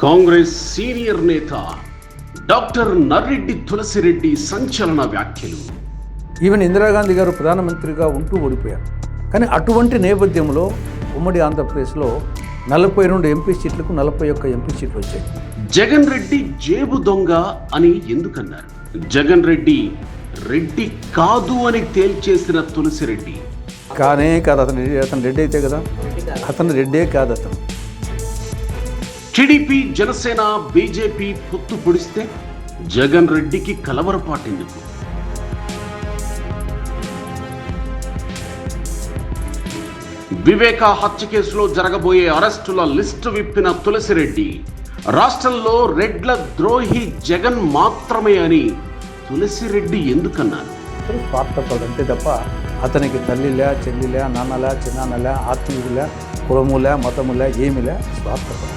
Congress senior నేత doctor Narreddy Tulasi Reddy సంచలన వ్యాఖ్యలు. ఈవెన్ ఇందిరాగాంధీ గారు ప్రధానమంత్రిగా ఉంటూ ఓడిపోయారు. కానీ అటువంటి నేపథ్యంలో ఉమ్మడి ఆంధ్రప్రదేశ్లో 42 ఎంపీ సీట్లకు 41 ఎంపీ సీట్లు వచ్చాయి. జగన్ రెడ్డి జేబు దొంగ అని ఎందుకన్నారు? జగన్ రెడ్డి రెడ్డి కాదు అని తేల్చేసిన తులసిరెడ్డి కానే కాదు, అతను రెడ్డి అయితే కదా, అతను రెడ్డే కాదు. అతను టీడీపీ జనసేన బీజేపీ పొత్తు పొడిస్తే జగన్ రెడ్డికి కలవరపాటెందుకు? వివేక హత్య కేసులో జరగబోయే అరెస్టుల లిస్టు విప్పిన తులసిరెడ్డి రాష్ట్రంలో రెడ్ల ద్రోహి జగన్ మాత్రమే అని తులసిరెడ్డి ఎందుకన్నారు? స్వార్థపడు అంతే తప్ప అతనికి తల్లిలే, చెల్లిలే, నాన్నలే, చిన్నాన్నలే, ఆత్మీయులే, కులములే, మతములే, ఏమిలే, స్వార్థపడు.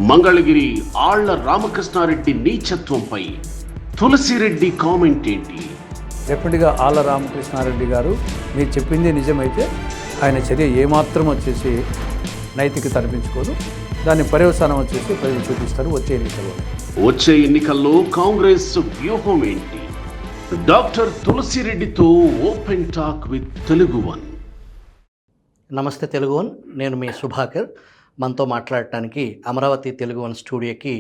మంగళగిరి ఆళ్ల రామకృష్ణారెడ్డి నీచత్వంపై తులసిరెడ్డి కామెంట్ ఏంటి? డెఫినెట్గా ఆళ్ల రామకృష్ణారెడ్డి గారు మీరు చెప్పింది నిజమైతే ఆయన చర్య ఏమాత్రం వచ్చేసి నైతికత అనిపించుకోదు. దాని పర్యవసానం వచ్చేసి ప్రజలు చూపిస్తారు వచ్చే ఎన్నికల్లో కాంగ్రెస్ వ్యూహం ఏంటి? డాక్టర్ తులసిరెడ్డితో open talk with Telugu one. నమస్తే తెలుగు వన్, నేను మీ సుభాకర్. మనతో మాట్లాడటానికి అమరావతి తెలుగు వన్ స్టూడియోకి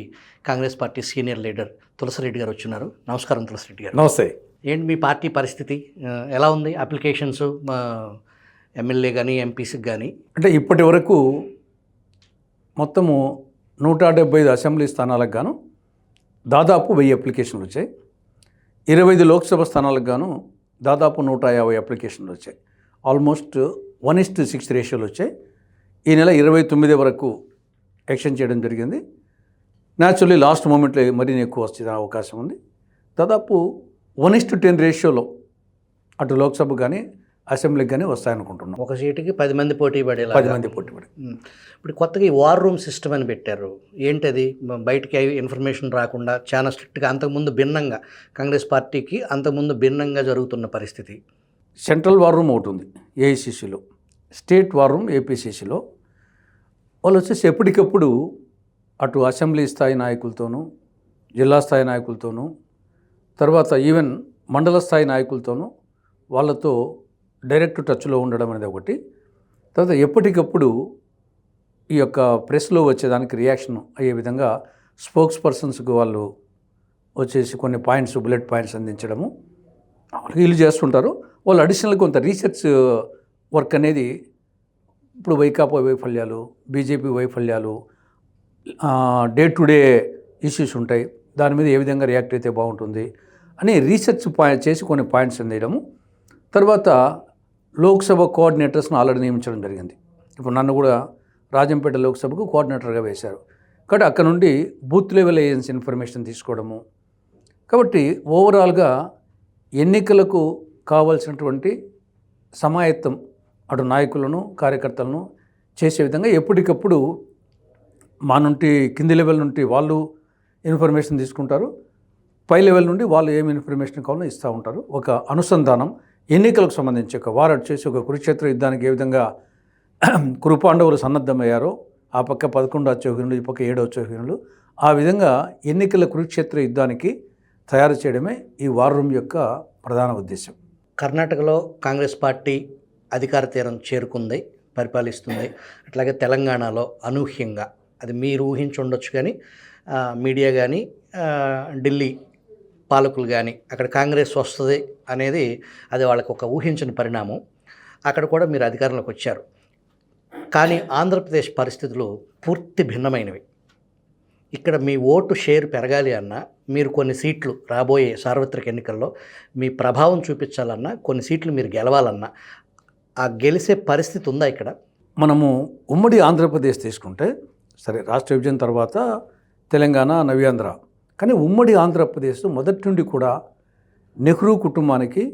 Congress party senior leader Tulasi Reddy గారు వచ్చున్నారు. నమస్కారం తులసిరెడ్డి గారు. నమస్తే. ఏంటి మీ పార్టీ పరిస్థితి ఎలా ఉంది? అప్లికేషన్స్ ఎమ్మెల్యే కానీ ఎంపీసీకి కానీ అంటే ఇప్పటి వరకు మొత్తము 175 అసెంబ్లీ స్థానాలకు గాను దాదాపు 1000 అప్లికేషన్లు వచ్చాయి. 25 లోక్సభ స్థానాలకు గాను దాదాపు 150 అప్లికేషన్లు వచ్చాయి. ఆల్మోస్ట్ 1:6 రేషియోలు వచ్చాయి. ఈ నెల 29 వరకు ఎక్స్టెండ్ చేయడం జరిగింది. న్యాచురల్లీ లాస్ట్ మూమెంట్లో మరీ ఎక్కువ వచ్చే అవకాశం ఉంది. దాదాపు 1:10 రేషియోలో అటు లోక్సభ కానీ అసెంబ్లీకి కానీ వస్తాయనుకుంటున్నాం. ఒక సీటుకి 10 మంది పోటీ పడేలా 10 మంది పోటీ పడే. ఇప్పుడు కొత్తగా ఈ వార్ రూమ్ సిస్టమ్ అని పెట్టారు. ఏంటది? బయటికి ఇన్ఫర్మేషన్ రాకుండా చాలా స్ట్రిక్ట్గా, అంతకుముందు భిన్నంగా కాంగ్రెస్ పార్టీకి అంతకుముందు భిన్నంగా జరుగుతున్న పరిస్థితి. సెంట్రల్ వార్ రూమ్ ఒకటి ఉంది ఏఐసిసిలో, స్టేట్ వార్ రూమ్ ఏపీసీసీలో. వాళ్ళు వచ్చేసి ఎప్పటికప్పుడు అటు అసెంబ్లీ స్థాయి నాయకులతోనూ, జిల్లా స్థాయి నాయకులతోనూ, తర్వాత ఈవెన్ మండల స్థాయి నాయకులతోనూ వాళ్ళతో డైరెక్ట్ టచ్లో ఉండడం అనేది ఒకటి. తర్వాత ఎప్పటికప్పుడు ఈ యొక్క ప్రెస్లో వచ్చేదానికి రియాక్షన్ అయ్యే విధంగా స్పోక్స్ పర్సన్స్కి వాళ్ళు వచ్చేసి కొన్ని పాయింట్స్, బుల్లెట్ పాయింట్స్ అందించడము వీళ్ళు చేస్తుంటారు. వాళ్ళు అడిషనల్ కొంత రీసెర్చ్ వర్క్ అనేది, ఇప్పుడు వైకాపా వైఫల్యాలు, బీజేపీ వైఫల్యాలు, డే టు డే ఇష్యూస్ ఉంటాయి, దాని మీద ఏ విధంగా రియాక్ట్ అయితే బాగుంటుంది అని రీసెర్చ్ చేసి కొన్ని పాయింట్స్ అందించడము. తర్వాత లోక్సభ కోఆర్డినేటర్స్ను ఆల్రెడీ నియమించడం జరిగింది. ఇప్పుడు నన్ను కూడా రాజంపేట లోక్సభకు కోఆర్డినేటర్గా వేశారు. కాబట్టి అక్కడ నుండి బూత్ లెవెల్ ఏజెన్సీ ఇన్ఫర్మేషన్ తీసుకోవడము. కాబట్టి ఓవరాల్గా ఎన్నికలకు కావాల్సినటువంటి సమాయత్తం అటు నాయకులను, కార్యకర్తలను చేసే విధంగా ఎప్పటికప్పుడు మా నుండి కింది లెవెల్ నుండి వాళ్ళు ఇన్ఫర్మేషన్ తీసుకుంటారు, పై లెవెల్ నుండి వాళ్ళు ఏమి ఇన్ఫర్మేషన్ కావాలో ఇస్తూ ఉంటారు. ఒక అనుసంధానం ఎన్నికలకు సంబంధించి ఒక వారట్ చేసి ఒక కురుక్షేత్ర యుద్ధానికి ఏ విధంగా కురుపాండవులు సన్నద్ధమయ్యారో, ఆ పక్క 11 అశ్వహీనులు, ఈ పక్క 7 అశ్వహీనులు, ఆ విధంగా ఎన్నికల కురుక్షేత్ర యుద్ధానికి తయారు చేయడమే ఈ వార్ రూమ్ యొక్క ప్రధాన ఉద్దేశం. కర్ణాటకలో కాంగ్రెస్ పార్టీ అధికార తీరం చేరుకుంది, పరిపాలిస్తుంది. అట్లాగే తెలంగాణలో అనూహ్యంగా, అది మీరు ఊహించి ఉండొచ్చు కానీ మీడియా కానీ ఢిల్లీ పాలకులు కానీ అక్కడ కాంగ్రెస్ వస్తుంది అనేది అది వాళ్ళకి ఒక ఊహించిన పరిణామం. అక్కడ కూడా మీరు అధికారంలోకి వచ్చారు. కానీ ఆంధ్రప్రదేశ్ పరిస్థితులు పూర్తి భిన్నమైనవి. ఇక్కడ మీ ఓటు షేర్ పెరగాలి అన్నా, మీరు కొన్ని సీట్లు రాబోయే సార్వత్రిక ఎన్నికల్లో మీ ప్రభావం చూపించాలన్నా, కొన్ని సీట్లు మీరు గెలవాలన్నా ఆ గెలిచే పరిస్థితి ఉందా ఇక్కడ? మనము ఉమ్మడి ఆంధ్రప్రదేశ్ తీసుకుంటే సరే, రాష్ట్ర విభజన తర్వాత తెలంగాణ, నవ్యాంధ్ర, కానీ ఉమ్మడి ఆంధ్రప్రదేశ్ మొదటి నుండి కూడా నెహ్రూ కుటుంబానికి,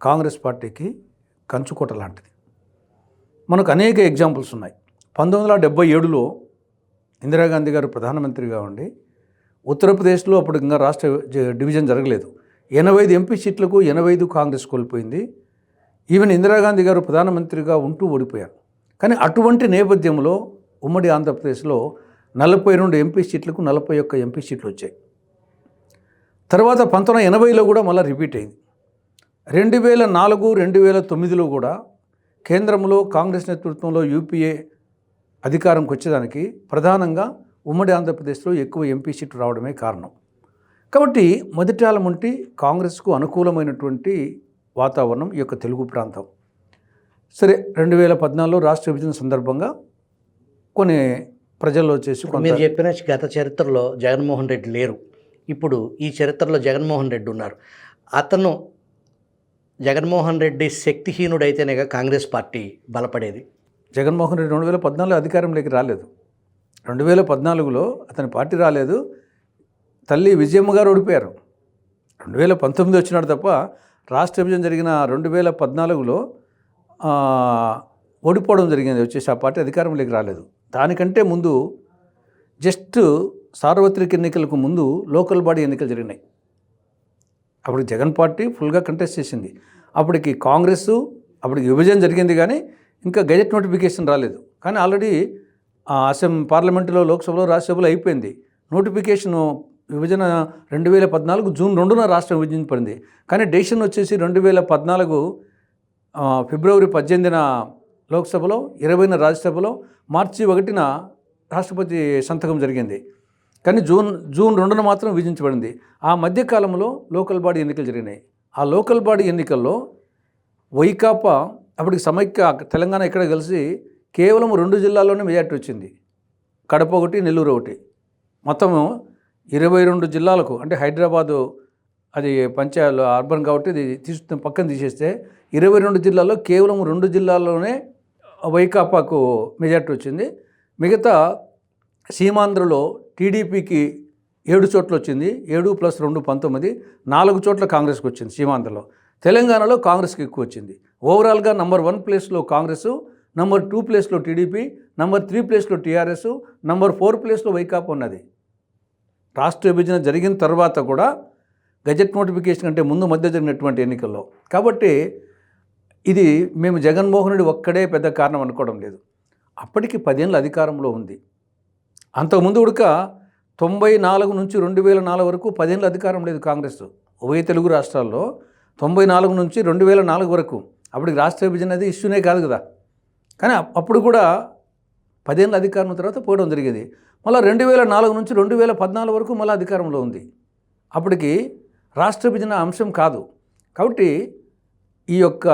కాంగ్రెస్ పార్టీకి కంచుకోట లాంటిది. మనకు అనేక ఎగ్జాంపుల్స్ ఉన్నాయి. 1977లో ఇందిరాగాంధీ గారు ప్రధానమంత్రిగా ఉండి ఉత్తరప్రదేశ్లో అప్పుడు ఇంకా రాష్ట్ర డివిజన్ జరగలేదు. 85 ఎంపీ సీట్లకు 85 కాంగ్రెస్ కోల్పోయింది. ఈవెన్ ఇందిరాగాంధీ గారు ప్రధానమంత్రిగా ఉంటూ ఓడిపోయారు. కానీ అటువంటి నేపథ్యంలో ఉమ్మడి ఆంధ్రప్రదేశ్లో 42 ఎంపీ సీట్లకు 41 ఎంపీ సీట్లు వచ్చాయి. తర్వాత 1980లో కూడా మళ్ళీ రిపీట్ అయింది. 2004, 2009లో కూడా కేంద్రంలో కాంగ్రెస్ నేతృత్వంలో యూపీఏ అధికారంకి వచ్చేదానికి ప్రధానంగా ఉమ్మడి ఆంధ్రప్రదేశ్లో ఎక్కువ ఎంపీ సీట్లు రావడమే కారణం. కాబట్టి మొదటి కాలం ఉంటే కాంగ్రెస్కు అనుకూలమైనటువంటి వాతావరణం ఈ యొక్క తెలుగు ప్రాంతం. సరే, 2014లో రాష్ట్ర విభజన సందర్భంగా కొన్ని ప్రజల్లో వచ్చేసి మీరు చెప్పిన గత చరిత్రలో జగన్మోహన్ రెడ్డి లేరు, ఇప్పుడు ఈ చరిత్రలో జగన్మోహన్ రెడ్డి ఉన్నారు. అతను జగన్మోహన్ రెడ్డి శక్తిహీనుడైతేనేగా కాంగ్రెస్ పార్టీ బలపడేది. జగన్మోహన్ రెడ్డి 2014లో అధికారంలోకి రాలేదు. 2014లో అతని పార్టీ రాలేదు. తల్లి విజయమ్మ గారు ఓడిపోయారు. 2019 వచ్చినాడు తప్ప రాష్ట్ర విభజన జరిగిన 2014లో ఓడిపోవడం జరిగింది. వచ్చేసి ఆ పార్టీ అధికారంలోకి రాలేదు. దానికంటే ముందు జస్ట్ సార్వత్రిక ఎన్నికలకు ముందు లోకల్ బాడీ ఎన్నికలు జరిగినాయి. అప్పుడు జగన్ పార్టీ ఫుల్గా కంటెస్ట్ చేసింది. అప్పటికి కాంగ్రెస్ అప్పటికి విభజన జరిగింది కానీ ఇంకా గెజెట్ నోటిఫికేషన్ రాలేదు. కానీ ఆల్రెడీ పార్లమెంటులో, లోక్సభలో, రాజ్యసభలో అయిపోయింది. నోటిఫికేషను విభజన 2014 జూన్ 2న రాష్ట్రం విభజించబడింది. కానీ డెసిషన్ వచ్చేసి 2014 ఫిబ్రవరి 18న లోక్సభలో, 20న రాజ్యసభలో, మార్చి 1న రాష్ట్రపతి సంతకం జరిగింది. కానీ జూన్ 2న మాత్రం విధించబడింది. ఆ మధ్యకాలంలో లోకల్ బాడీ ఎన్నికలు జరిగినాయి. ఆ లోకల్ బాడీ ఎన్నికల్లో వైకాపా అప్పటికి సమైక్య తెలంగాణ ఇక్కడ కలిసి కేవలం 2 జిల్లాల్లోనే మెజార్టీ వచ్చింది. కడప ఒకటి, నెల్లూరు ఒకటి. మొత్తం 22 జిల్లాలకు, అంటే హైదరాబాదు అది పంచాయత్ అర్బన్ కాబట్టి ఇది పక్కన తీసేస్తే 22 జిల్లాల్లో కేవలం 2 జిల్లాల్లోనే వైకాపాకు మెజార్టీ వచ్చింది. మిగతా సీమాంధ్రలో టీడీపీకి 7 చోట్ల వచ్చింది. 7 + 2 19, 4 చోట్ల కాంగ్రెస్కి వచ్చింది సీమాంధ్రలో. తెలంగాణలో కాంగ్రెస్కి ఎక్కువ వచ్చింది. ఓవరాల్గా నంబర్ 1 ప్లేస్లో కాంగ్రెస్, నంబర్ 2 ప్లేస్లో టీడీపీ, నంబర్ 3 ప్లేస్లో టీఆర్ఎస్, నంబర్ 4 ప్లేస్లో వైకాపా ఉన్నది. రాష్ట్ర విభజన జరిగిన తర్వాత కూడా గెజెట్ నోటిఫికేషన్ కంటే ముందు మధ్య జరిగినటువంటి ఎన్నికల్లో. కాబట్టి ఇది మేము జగన్మోహన్ రెడ్డి ఒక్కడే పెద్ద కారణం అనుకోవడం లేదు. అప్పటికి 10 ఏళ్ళ అధికారంలో ఉంది. అంతకుముందు ఉడక 94 నుంచి 2004 వరకు 10 ఏళ్ళ అధికారం లేదు కాంగ్రెస్ ఉభయ తెలుగు రాష్ట్రాల్లో. 94 నుంచి 2004 వరకు అప్పటికి రాష్ట్ర విభజన అనేది ఇష్యూనే కాదు కదా. కానీ అప్పుడు కూడా 10 ఏళ్ళ అధికారం తర్వాత పోవడం జరిగేది. మళ్ళీ 2004 నుంచి 2014 వరకు మళ్ళీ అధికారంలో ఉంది. అప్పటికి రాష్ట్ర విభజన అంశం కాదు. కాబట్టి ఈ యొక్క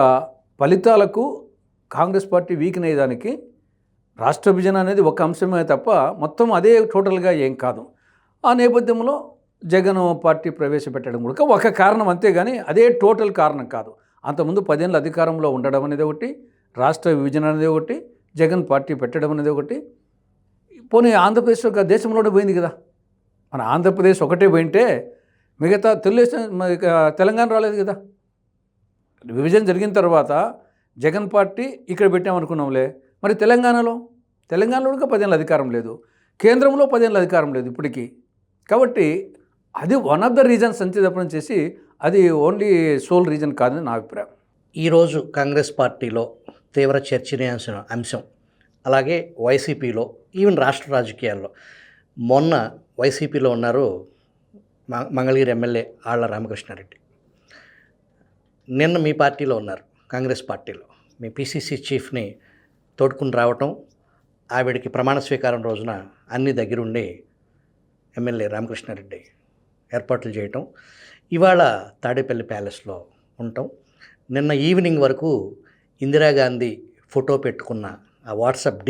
ఫలితాలకు కాంగ్రెస్ పార్టీ వీక్న్ అయ్యేదానికి రాష్ట్ర విభజన అనేది ఒక అంశమే తప్ప మొత్తం అదే టోటల్గా ఏం కాదు. ఆ నేపథ్యంలో జగన్ పార్టీ ప్రవేశపెట్టడం కూడా ఒక కారణం, అంతేగాని అదే టోటల్ కారణం కాదు. అంతకుముందు 10 ఏళ్ళ అధికారంలో ఉండడం అనేది ఒకటి, రాష్ట్ర విభజన అనేది ఒకటి, జగన్ పార్టీ పెట్టడం అనేది ఒకటి. పోనీ ఆంధ్రప్రదేశ్ ఒక దేశంలోనే పోయింది కదా. మన ఆంధ్రప్రదేశ్ ఒకటే పోయింటే మిగతా తెలంగాణ రాలేదు కదా. విభజన జరిగిన తర్వాత జగన్ పార్టీ ఇక్కడ పెట్టామనుకున్నాంలే. మరి తెలంగాణలో కూడా 10 ఏళ్ళ అధికారం లేదు, కేంద్రంలో 10 ఏళ్ళ అధికారం లేదు ఇప్పటికీ. కాబట్టి అది వన్ ఆఫ్ ద రీజన్స్ అంతే తప్పని చేసి అది ఓన్లీ సోల్ రీజన్ కాదని నా అభిప్రాయం. ఈరోజు కాంగ్రెస్ పార్టీలో తీవ్ర చర్చనీయాంశ అంశం, అలాగే వైసీపీలో, ఈవెన్ రాష్ట్ర రాజకీయాల్లో మొన్న వైసీపీలో ఉన్నారు మంగళగిరి ఎమ్మెల్యే ఆళ్ల రామకృష్ణారెడ్డి. నిన్న మీ పార్టీలో ఉన్నారు, కాంగ్రెస్ పార్టీలో. మీ పిసిసి చీఫ్ని తోడుకుని రావటం, ఆవిడికి ప్రమాణ స్వీకారం రోజున అన్ని దగ్గరుండి ఎమ్మెల్యే రామకృష్ణారెడ్డి ఏర్పాట్లు చేయటం, ఇవాళ తాడేపల్లి ప్యాలెస్లో ఉండటం. నిన్న ఈవినింగ్ వరకు ఇందిరాగాంధీ ఫోటో పెట్టుకున్న ఆ వాట్సాప్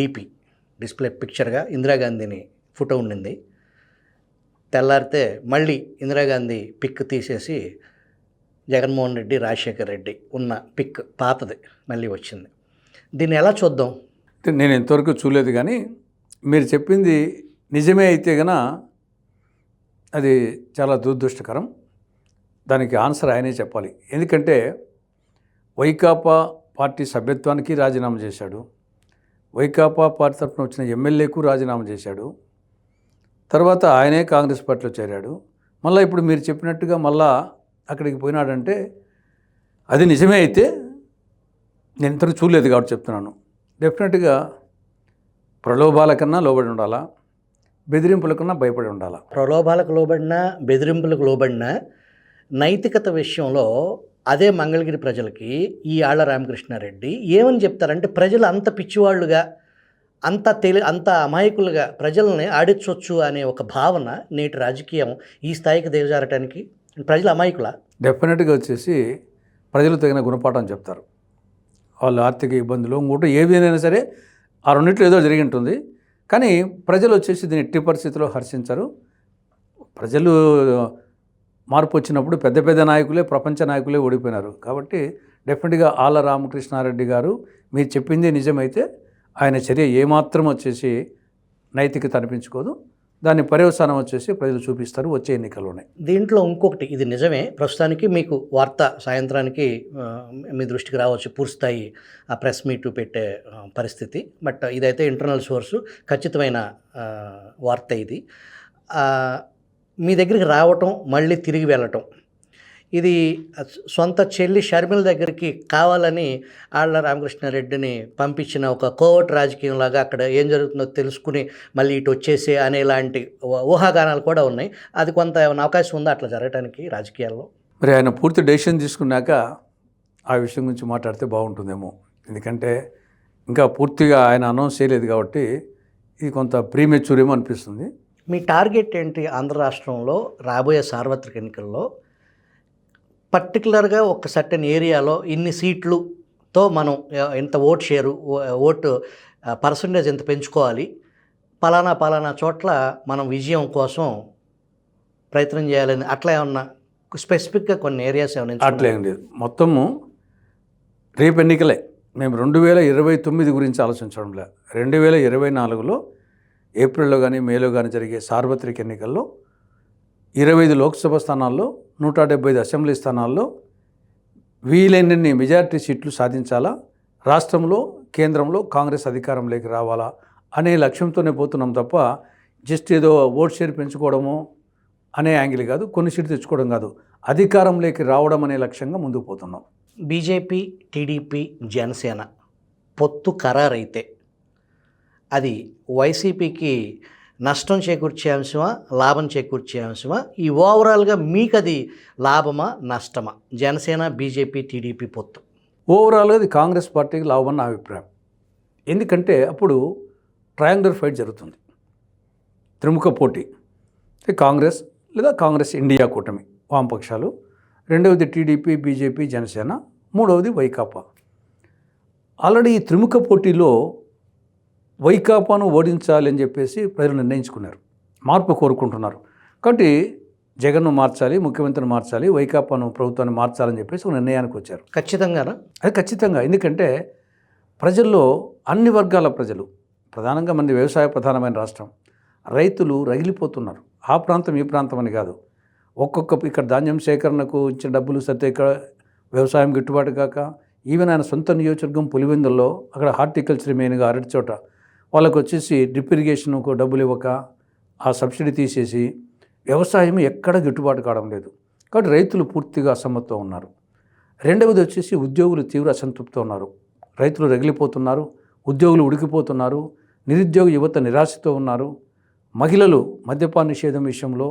డిస్ప్లే పిక్చర్గా ఇందిరాగాంధీని ఫోటో ఉండింది. తెల్లారితే మళ్ళీ ఇందిరాగాంధీ పిక్ తీసేసి జగన్మోహన్ రెడ్డి, రాజశేఖర్ రెడ్డి ఉన్న పిక్ పాతది మళ్ళీ వచ్చింది. దీన్ని ఎలా చూద్దాం? నేను ఇంతవరకు చూడలేదు, కానీ మీరు చెప్పింది నిజమే అయితే గన అది చాలా దురదృష్టకరం. దానికి ఆన్సర్ ఆయనే చెప్పాలి. ఎందుకంటే వైకాపా పార్టీ సభ్యత్వానికి రాజీనామా చేశాడు, వైకాపా పార్టీ తరఫున వచ్చిన ఎమ్మెల్యేకు రాజీనామా చేశాడు, తర్వాత ఆయనే కాంగ్రెస్ పార్టీలో చేరాడు. మళ్ళీ ఇప్పుడు మీరు చెప్పినట్టుగా మళ్ళా అక్కడికి పోయినాడంటే అది నిజమే అయితే, నేను ఇంతవరకు చూడలేదు కాబట్టి చెప్తున్నాను. డెఫినెట్గా ప్రలోభాల కన్నా లోబడి ఉండాలా, బెదిరింపులకన్నా భయపడి ఉండాలి. ప్రలోభాలకు లోబడినా బెదిరింపులకు లోబడినా నైతికత విషయంలో అదే మంగళగిరి ప్రజలకి ఈ ఆళ్ల రామకృష్ణారెడ్డి ఏమని చెప్తారంటే, ప్రజలు అంత పిచ్చివాళ్ళుగా అంత అమాయకులుగా ప్రజల్ని ఆడించవచ్చు అనే ఒక భావన నేటి రాజకీయం ఈ స్థాయికి దిగజారటానికి ప్రజలు అమాయకులా? డెఫినెట్గా వచ్చేసి ప్రజలు తగిన గుణపాఠం చెప్తారు. వాళ్ళు ఆర్థిక ఇబ్బందులు ఇంకోటి ఏదైనా సరే ఆ రెండింటిలో ఏదో జరిగి ఉంటుంది. కానీ ప్రజలు వచ్చేసి దీన్ని ఎట్టి పరిస్థితిలో హర్షించరు. ప్రజలు మార్పు వచ్చినప్పుడు పెద్ద పెద్ద నాయకులే, ప్రపంచ నాయకులే ఓడిపోయినారు. కాబట్టి డెఫినెట్గా ఆళ్ల రామకృష్ణారెడ్డి గారు మీరు చెప్పింది నిజమైతే ఆయన చర్య ఏమాత్రం వచ్చేసి నైతికత అనిపించుకోదు. దాని పర్యవసానం వచ్చేసి ప్రజలు చూపిస్తారు వచ్చే ఎన్నికల్లోనే. దీంట్లో ఇంకొకటి, ఇది నిజమే, ప్రస్తుతానికి మీకు వార్త సాయంత్రానికి మీ దృష్టికి రావచ్చు పూర్తిస్థాయి ఆ ప్రెస్ మీట్ పెట్టే పరిస్థితి. బట్ ఇదైతే ఇంటర్నల్ సోర్సు, ఖచ్చితమైన వార్త ఇది. మీ దగ్గరికి రావటం మళ్ళీ తిరిగి వెళ్ళటం, ఇది సొంత చెల్లి షర్మిల దగ్గరికి కావాలని ఆళ్ల రామకృష్ణారెడ్డిని పంపించిన ఒక కోవట్ రాజకీయంలాగా అక్కడ ఏం జరుగుతుందో తెలుసుకుని మళ్ళీ ఇటు వచ్చేసే అనేలాంటి ఊహాగానాలు కూడా ఉన్నాయి. అది కొంత ఏమైనా అవకాశం ఉందా అట్లా జరగడానికి రాజకీయాల్లో? మరి ఆయన పూర్తి డెసిషన్ తీసుకున్నాక ఆ విషయం గురించి మాట్లాడితే బాగుంటుందేమో. ఎందుకంటే ఇంకా పూర్తిగా ఆయన అనౌన్స్ చేయలేదు కాబట్టి ఇది కొంత ప్రీమెచ్యూర్ ఏమో అనిపిస్తుంది. మీ టార్గెట్ ఏంటి ఆంధ్ర రాష్ట్రంలో రాబోయే సార్వత్రిక ఎన్నికల్లో? పర్టికులర్గా ఒక సర్టెన్ ఏరియాలో ఇన్ని సీట్లుతో మనం ఎంత ఓటు పర్సంటేజ్ ఎంత పెంచుకోవాలి, పలానా చోట్ల మనం విజయం కోసం ప్రయత్నం చేయాలని అట్లా ఏమన్నా స్పెసిఫిక్గా కొన్ని ఏరియాస్ ఏమైనా? అట్లా ఏం లేదు, మొత్తము రేపు ఎన్నికలే. మేము 2029 గురించి ఆలోచించడం లేదు. 2024లో ఏప్రిల్లో కానీ మేలో కానీ జరిగే సార్వత్రిక ఎన్నికల్లో 25 లోక్సభ స్థానాల్లో 175 అసెంబ్లీ స్థానాల్లో వీలైనన్ని మెజారిటీ సీట్లు సాధించాలా, రాష్ట్రంలో కేంద్రంలో కాంగ్రెస్ అధికారంలోకి రావాలా అనే లక్ష్యంతోనే పోతున్నాం తప్ప జస్ట్ ఏదో ఓట్ షేర్ పెంచుకోవడము అనే యాంగిల్ కాదు, కొన్ని సీట్లు తెచ్చుకోవడం కాదు, అధికారంలోకి రావడం అనే లక్ష్యంగా ముందుకు పోతున్నాం. బీజేపీ, టీడీపీ, జనసేన పొత్తు ఖరారైతే అది వైసీపీకి నష్టం చేకూర్చే అంశమా, లాభం చేకూర్చే అంశమా? ఈ ఓవరాల్గా మీకు అది లాభమా నష్టమా జనసేన బీజేపీ టీడీపీ పొత్తు? ఓవరాల్గా అది కాంగ్రెస్ పార్టీకి లాభమని నా అభిప్రాయం. ఎందుకంటే అప్పుడు ట్రయాంగులర్ ఫైట్ జరుగుతుంది, త్రిముఖ పోటీ. కాంగ్రెస్ లేదా కాంగ్రెస్ ఇండియా కూటమి వామపక్షాలు, రెండవది టీడీపీ బీజేపీ జనసేన, మూడవది వైకాపా. ఆల్రెడీ ఈ త్రిముఖ పోటీలో వైకాపాను ఓడించాలి అని చెప్పేసి ప్రజలు నిర్ణయించుకున్నారు, మార్పు కోరుకుంటున్నారు. కాబట్టి జగన్ను మార్చాలి, ముఖ్యమంత్రిని మార్చాలి, వైకాపాను ప్రభుత్వాన్ని మార్చాలని చెప్పేసి ఒక నిర్ణయానికి వచ్చారు. ఖచ్చితంగానా? అది ఖచ్చితంగా. ఎందుకంటే ప్రజల్లో అన్ని వర్గాల ప్రజలు, ప్రధానంగా మంది వ్యవసాయ ప్రధానమైన రాష్ట్రం, రైతులు రగిలిపోతున్నారు. ఆ ప్రాంతం ఈ ప్రాంతం అని కాదు, ఇక్కడ ధాన్యం సేకరణకు ఇచ్చిన డబ్బులు సరితే ఇక్కడ వ్యవసాయం గిట్టుబాటు కాక, ఈవెన్ ఆయన సొంత నియోజకవర్గం పులివెందుల్లో అక్కడ హార్టికల్చర్ మెయిన్గా అరటి చోట వాళ్ళకు వచ్చేసి డ్రిప్ ఇరిగేషన్కు డబ్బులు ఇవ్వక ఆ సబ్సిడీ తీసేసి వ్యవసాయం ఎక్కడ గిట్టుబాటు కావడం లేదు. కాబట్టి రైతులు పూర్తిగా అసమ్మతితో ఉన్నారు. రెండవది వచ్చేసి ఉద్యోగులు తీవ్ర అసంతృప్తితో ఉన్నారు. రైతులు రగిలిపోతున్నారు, ఉద్యోగులు ఉడికిపోతున్నారు, నిరుద్యోగ యువత నిరాశతో ఉన్నారు. మహిళలు మద్యపాన నిషేధం విషయంలో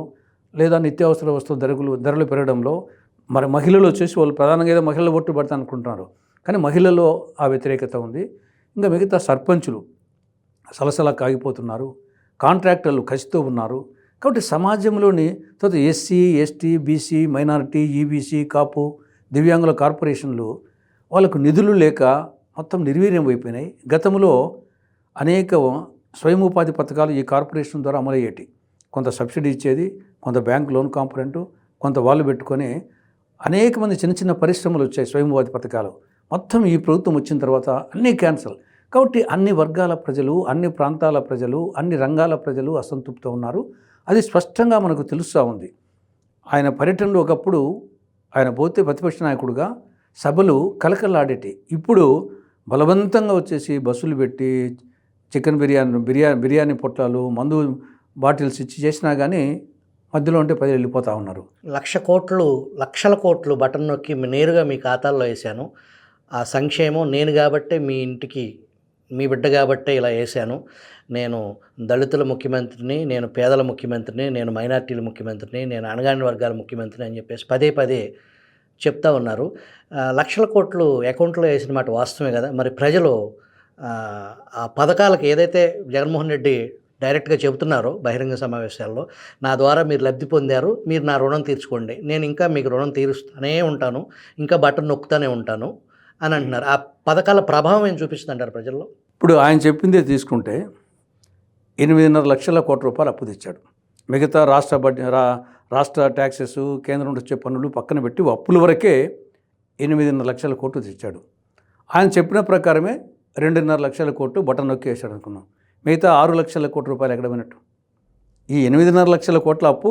లేదా నిత్యావసర వస్తువుల ధరలు పెరగడంలో మరి మహిళలు వచ్చేసి వాళ్ళు ప్రధానంగా ఏదో మహిళలు ఓట్లు పడతా అనుకుంటున్నారు, కానీ మహిళల్లో ఆ వ్యతిరేకత ఉంది. ఇంకా మిగతా సర్పంచులు సలసలా కాగిపోతున్నారు, కాంట్రాక్టర్లు కసితో ఉన్నారు. కాబట్టి సమాజంలోని తర్వాత SC ST BC minority EBC Kapu దివ్యాంగుల కార్పొరేషన్లు వాళ్ళకు నిధులు లేక మొత్తం నిర్వీర్యం అయిపోయినాయి. గతంలో అనేక స్వయం ఉపాధి పథకాలు ఈ కార్పొరేషన్ ద్వారా అమలయ్యేటి. కొంత సబ్సిడీ ఇచ్చేది, కొంత బ్యాంక్ లోన్ కాంపొనెంటు, కొంత వాళ్ళు పెట్టుకొని అనేక మంది చిన్న చిన్న పరిశ్రమలు వచ్చాయి స్వయం ఉపాధి పథకాలు. మొత్తం ఈ ప్రభుత్వం వచ్చిన తర్వాత అన్నీ క్యాన్సల్. కాబట్టి అన్ని వర్గాల ప్రజలు, అన్ని ప్రాంతాల ప్రజలు, అన్ని రంగాల ప్రజలు అసంతృప్తితో ఉన్నారు. అది స్పష్టంగా మనకు తెలుస్తూ ఉంది. ఆయన పర్యటనలో ఒకప్పుడు ఆయన పోతే ప్రతిపక్ష నాయకుడిగా సభలు కలకలాడేటి. ఇప్పుడు బలవంతంగా వచ్చేసి బస్సులు పెట్టి చికెన్ బిర్యానీ పొట్లాలు, మందు బాటిల్స్ ఇచ్చి చేసినా కానీ మధ్యలో ఉంటే ప్రజలు వెళ్ళిపోతూ ఉన్నారు. లక్షల కోట్లు బటన్ నొక్కి నేరుగా మీ ఖాతాల్లో వేశాను, ఆ సంక్షేమం నేను కాబట్టే మీ ఇంటికి మీ బిడ్డ కాబట్టే ఇలా వేశాను, నేను దళితుల ముఖ్యమంత్రిని, నేను పేదల ముఖ్యమంత్రిని, నేను మైనార్టీల ముఖ్యమంత్రిని, నేను అణగారిన వర్గాల ముఖ్యమంత్రిని అని చెప్పేసి పదే పదే చెప్తా ఉన్నారు. లక్షల కోట్లు అకౌంట్లో వేసిన మాట వాస్తవమే కదా. మరి ప్రజలు ఆ పథకాలకు ఏదైతే జగన్మోహన్ రెడ్డి డైరెక్ట్గా చెబుతున్నారో బహిరంగ సమావేశాల్లో, నా ద్వారా మీరు లబ్ధి పొందారు, మీరు నా రుణం తీర్చుకోండి, నేను ఇంకా మీకు రుణం తీరుస్తూనే ఉంటాను, ఇంకా బటన్ నొక్కుతూనే ఉంటాను అని అంటున్నారు. ఆ పథకాల ప్రభావం ఏం చూపిస్తుందంటారు ప్రజల్లో? ఇప్పుడు ఆయన చెప్పిందే తీసుకుంటే 8.5 లక్షల కోట్ల రూపాయలు అప్పు తెచ్చాడు. మిగతా రాష్ట్ర ట్యాక్సెస్, కేంద్రం నుండి వచ్చే పన్నులు పక్కన పెట్టి అప్పుల వరకే 8.5 లక్షల కోట్లు తెచ్చాడు. ఆయన చెప్పిన ప్రకారమే 2.5 లక్షల కోట్లు బటన్ నొక్కి వేసాడు అనుకున్నాం. మిగతా 6 లక్షల కోట్ల రూపాయలు ఎక్కడ పోయినట్టు? ఈ 8.5 లక్షల కోట్ల అప్పు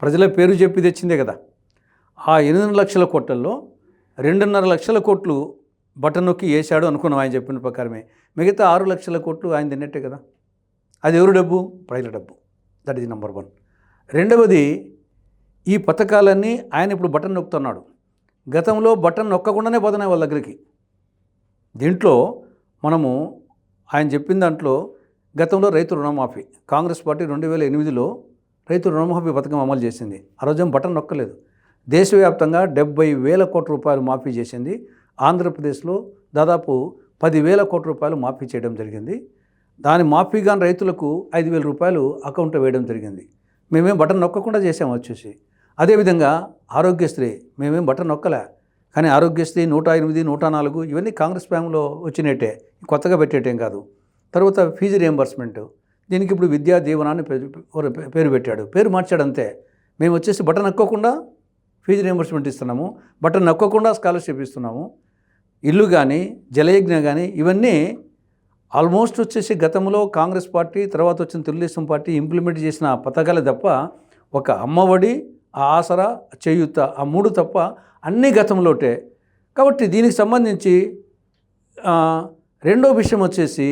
ప్రజల పేరు చెప్పి తెచ్చిందే కదా. ఆ 8 లక్షల కోట్లలో 2.5 లక్షల కోట్లు బటన్ నొక్కి వేసాడు అనుకున్నాం ఆయన చెప్పిన ప్రకారమే. మిగతా 6 లక్షల కోట్లు ఆయన తిన్నట్టే కదా. అది ఎవరు డబ్బు? ప్రజల డబ్బు. That is number 1. రెండవది, ఈ పథకాలన్నీ ఆయన ఇప్పుడు బటన్ నొక్కుతున్నాడు. గతంలో బటన్ నొక్కకుండానే పోతున్నాయి వాళ్ళ దగ్గరికి. దీంట్లో మనము ఆయన చెప్పిన దాంట్లో గతంలో రైతు రుణమాఫీ, కాంగ్రెస్ పార్టీ 2008లో రైతు రుణమాఫీ పథకం అమలు చేసింది. ఆ రోజు బటన్ నొక్కలేదు. దేశవ్యాప్తంగా 70,000 కోట్ల రూపాయలు మాఫీ చేసింది. ఆంధ్రప్రదేశ్లో దాదాపు 10,000 కోట్ల రూపాయలు మాఫీ చేయడం జరిగింది. దాని మాఫీగా రైతులకు 5,000 రూపాయలు అకౌంట్లో వేయడం జరిగింది. మేమేం బటన్ నొక్కకుండా చేసాము వచ్చేసి. అదేవిధంగా ఆరోగ్యశ్రీ మేమేం బటన్ నొక్కలే, కానీ ఆరోగ్యశ్రీ 108, 104 ఇవన్నీ కాంగ్రెస్ ఫ్యామ్లో వచ్చినట్టే, కొత్తగా పెట్టేటేం కాదు. తర్వాత ఫీజు రియంబర్స్మెంట్, దీనికి ఇప్పుడు విద్యా దీవెనాన్ని పేరు పెట్టాడు, పేరు మార్చాడు అంతే. మేము వచ్చేసి బటన్ నొక్కకుండా ఫీజు రియంబర్స్మెంట్ ఇస్తున్నాము, బటన్ నొక్కకుండా స్కాలర్షిప్ ఇస్తున్నాము. ఇల్లు కానీ జలయజ్ఞ కానీ ఇవన్నీ ఆల్మోస్ట్ వచ్చేసి గతంలో కాంగ్రెస్ పార్టీ తర్వాత వచ్చిన తెలుగుదేశం పార్టీ ఇంప్లిమెంట్ చేసిన పథకాలే తప్ప, ఒక అమ్మఒడి, ఆ ఆసరా, చేయూత, ఆ 3 తప్ప అన్నీ గతంలోటే. కాబట్టి దీనికి సంబంధించి రెండో విషయం వచ్చేసి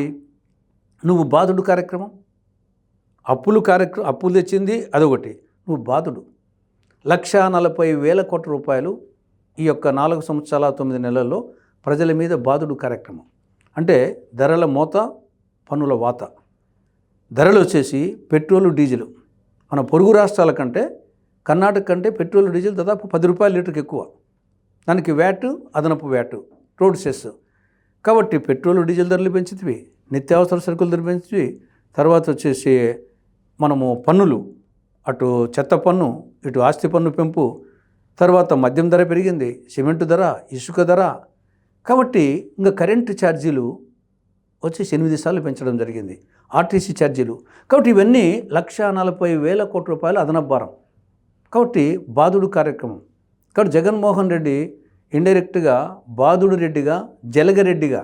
నువ్వు బాధుడు కార్యక్రమం, అప్పులు తెచ్చింది అదొకటి, నువ్వు బాధుడు. 1,40,000 కోట్ల రూపాయలు ఈ యొక్క 4 సంవత్సరాల 9 నెలల్లో ప్రజల మీద బాధుడు కార్యక్రమం. అంటే ధరల మోత, పన్నుల వాత. ధరలు వచ్చేసి పెట్రోలు, డీజిల్ మన పొరుగు రాష్ట్రాల కంటే, కర్ణాటక కంటే పెట్రోల్, డీజిల్ దాదాపు 10 రూపాయల లీటర్కి ఎక్కువ. దానికి వ్యాట్, అదనపు వ్యాట్, రోడ్ సెస్. కాబట్టి పెట్రోల్, డీజిల్ ధరలు పెంచుతుంది, నిత్యావసర సరుకులు ధరలు పెంచుతుంది. తర్వాత వచ్చేసి మనము పన్నులు, అటు చెత్త పన్ను, ఇటు ఆస్తి పన్ను పెంపు, తర్వాత మద్యం ధర పెరిగింది, సిమెంటు ధర, ఇసుక ధర. కాబట్టి ఇంకా కరెంటు ఛార్జీలు వచ్చేసి 8 సార్లు పెంచడం జరిగింది, ఆర్టీసీ ఛార్జీలు. కాబట్టి ఇవన్నీ 1,40,000 కోట్ల రూపాయలు అదనపు భారం. కాబట్టి బాధుడు కార్యక్రమం. కాబట్టి జగన్మోహన్ రెడ్డి ఇండైరెక్ట్గా బాధుడు రెడ్డిగా, జలగరెడ్డిగా,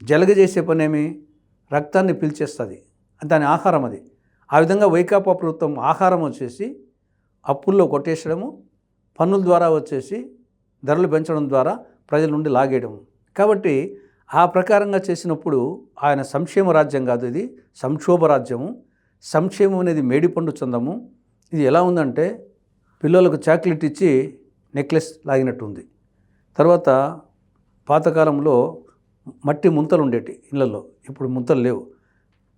జలగ చేసే పనేమి రక్తాన్ని పీల్చేస్తుంది, దాని ఆహారం అది. ఆ విధంగా వైకాపా ప్రభుత్వం ఆహారం వచ్చేసి అప్పుల్లో కొట్టేసడము, పన్నుల ద్వారా వచ్చేసి ధరలు పెంచడం ద్వారా ప్రజల నుండి లాగేయడం. కాబట్టి ఆ ప్రకారంగా చేసినప్పుడు ఆయన సంక్షేమ రాజ్యం కాదు, ఇది సంక్షోభ రాజ్యము. సంక్షేమం అనేది మేడిపండు చందము. ఇది ఎలా ఉందంటే పిల్లలకు చాక్లెట్ ఇచ్చి నెక్లెస్ లాగినట్టు ఉంది. తర్వాత పాతకాలంలో మట్టి ముంతలు ఉండేటి ఇళ్ళల్లో, ఇప్పుడు ముంతలు లేవు,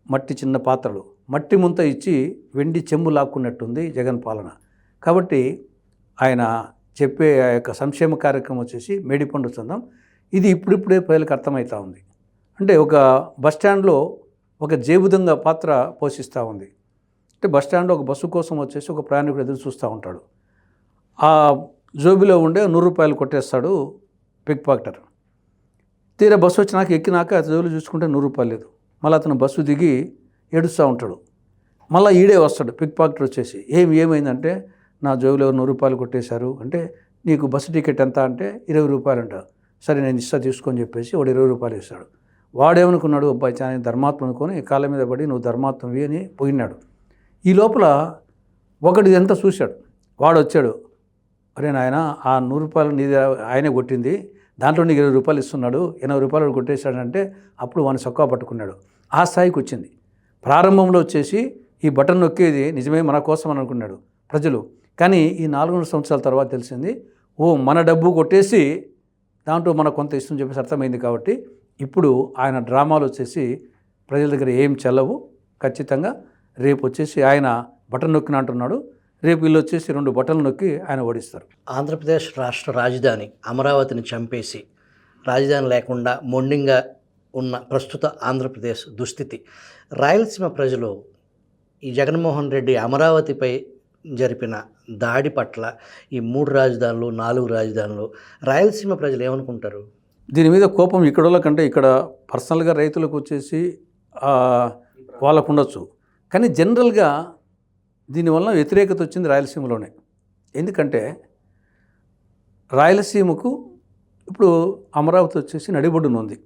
మట్టి చిన్న పాత్రలు, మట్టి ముంత ఇచ్చి వెండి చెంబు లాక్కున్నట్టుంది జగన్ పాలన. కాబట్టి ఆయన చెప్పే ఆ యొక్క సంక్షేమ కార్యక్రమం వచ్చేసి మేడిపండు చందం. ఇది ఇప్పుడిప్పుడే ప్రజలకు అర్థమవుతూ ఉంది. అంటే ఒక బస్టాండ్లో ఒక జేబుదంగా పాత్ర పోషిస్తూ ఉంది. అంటే బస్టాండ్లో ఒక బస్సు కోసం వచ్చేసి ఒక ప్రయాణికుడు ఎదురు చూస్తూ ఉంటాడు. ఆ జోబిలో ఉండే 100 రూపాయలు కొట్టేస్తాడు పిక్ పాకెటర్. తీరా బస్సు వచ్చినాక ఎక్కినాక జోబులు చూసుకుంటే 100 రూపాయలు లేదు. మళ్ళీ అతను బస్సు దిగి ఏడుస్తూ ఉంటాడు. మళ్ళీ ఈడే వస్తాడు పిక్ పాకెటర్ వచ్చేసి, ఏమైందంటే నా జోబులో 100 రూపాయలు కొట్టేశారు. అంటే నీకు బస్సు టికెట్ ఎంత అంటే 20 రూపాయలు అంట. సరే నేను ఇస్తా తీసుకొని చెప్పేసి వాడు 20 రూపాయలు ఇస్తాడు. వాడేమనుకున్నాడు, అబ్బాయి చాలా ధర్మాత్మ అనుకొని కాళ్ళ మీద పడి నువ్వు ధర్మాత్మవి అని పోయినాడు. ఈ లోపల ఒకటి ఎంత చూశాడు, వాడు వచ్చాడు, అరే నాయన ఆ 100 రూపాయలు నీది ఆయనే కొట్టింది, దాంట్లో నీకు 20 రూపాయలు ఇస్తున్నాడు, 80 రూపాయలు కొట్టేశాడంటే అప్పుడు వాడిని సొక్కా పట్టుకున్నాడు. ఆ స్థాయికి వచ్చింది. ప్రారంభంలో వచ్చేసి ఈ బటన్ నొక్కేది నిజమే మన కోసం అని అనుకున్నాడు ప్రజలు. కానీ ఈ 4 సంవత్సరాల తర్వాత తెలిసింది, మన డబ్బు కొట్టేసి దాంట్లో మనకు కొంత ఇష్టం చెప్పేసి అర్థమైంది. కాబట్టి ఇప్పుడు ఆయన డ్రామాలు వచ్చేసి ప్రజల దగ్గర ఏం చెల్లవు. ఖచ్చితంగా రేపు వచ్చేసి ఆయన బటన్ నొక్కిన అంటున్నాడు, రేపు వీళ్ళు వచ్చేసి 2 బటన్లు నొక్కి ఆయన ఓడిస్తారు. ఆంధ్రప్రదేశ్ రాష్ట్ర రాజధాని అమరావతిని చంపేసి రాజధాని లేకుండా మొండింగా ఉన్న ప్రస్తుత ఆంధ్రప్రదేశ్ దుస్థితి, రాయలసీమ ప్రజలు ఈ జగన్మోహన్ రెడ్డి అమరావతిపై జరిపిన దాడి పట్ల ఈ 3 రాజధానులు 4 రాజధానులు రాయలసీమ ప్రజలు ఏమనుకుంటారు? దీని మీద కోపం ఇక్కడ కంటే ఇక్కడ పర్సనల్గా రైతులకు వచ్చేసి వాళ్ళకు ఉండొచ్చు, కానీ జనరల్గా దీనివల్ల వ్యతిరేకత వచ్చింది రాయలసీమలోనే. ఎందుకంటే రాయలసీమకు ఇప్పుడు అమరావతి వచ్చేసి నడిబొడ్డున ఉంది.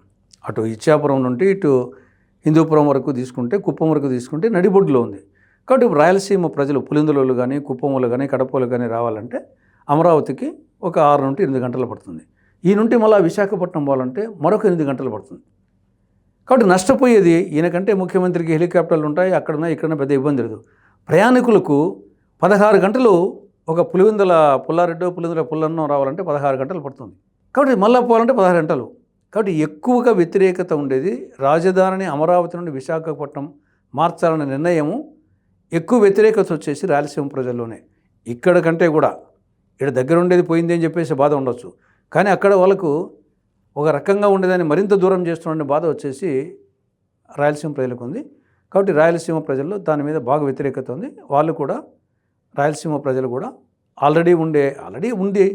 అటు ఇచ్చాపురం నుండి ఇటు హిందూపురం వరకు తీసుకుంటే, కుప్పం వరకు తీసుకుంటే నడిబొడ్డులో ఉంది. కాబట్టి ఇప్పుడు రాయలసీమ ప్రజలు పులిందులలో కానీ కుప్పంలో కానీ కడపలో కానీ రావాలంటే అమరావతికి ఒక 6 నుండి 8 గంటలు పడుతుంది. ఈ నుండి మళ్ళీ విశాఖపట్నం పోవాలంటే మరొక 8 గంటలు పడుతుంది. కాబట్టి నష్టపోయేది ఈయనకంటే ముఖ్యమంత్రికి హెలికాప్టర్లు ఉంటాయి, అక్కడన్నా ఇక్కడన్నా పెద్ద ఇబ్బంది లేదు. ప్రయాణికులకు 16 గంటలు ఒక పులివెందుల పుల్లారెడ్డో పులివెందుల పుల్లన్నో రావాలంటే 16 గంటలు పడుతుంది. కాబట్టి మళ్ళీ పోవాలంటే 16 గంటలు. కాబట్టి ఎక్కువగా వ్యతిరేకత ఉండేది రాజధానిని అమరావతి నుండి విశాఖపట్నం మార్చాలనే నిర్ణయము ఎక్కువ వ్యతిరేకత వచ్చేసి రాయలసీమ ప్రజల్లోనే. ఇక్కడ కంటే కూడా ఇక్కడ దగ్గర ఉండేది పోయింది అని చెప్పేసి బాధ ఉండొచ్చు, కానీ అక్కడ వాళ్ళకు ఒక రకంగా ఉండేదాన్ని మరింత దూరం చేస్తున్న బాధ వచ్చేసి రాయలసీమ ప్రజలకు ఉంది. కాబట్టి రాయలసీమ ప్రజల్లో దాని మీద బాగా వ్యతిరేకత ఉంది. వాళ్ళు కూడా రాయలసీమ ప్రజలు కూడా ఆల్రెడీ ఉంది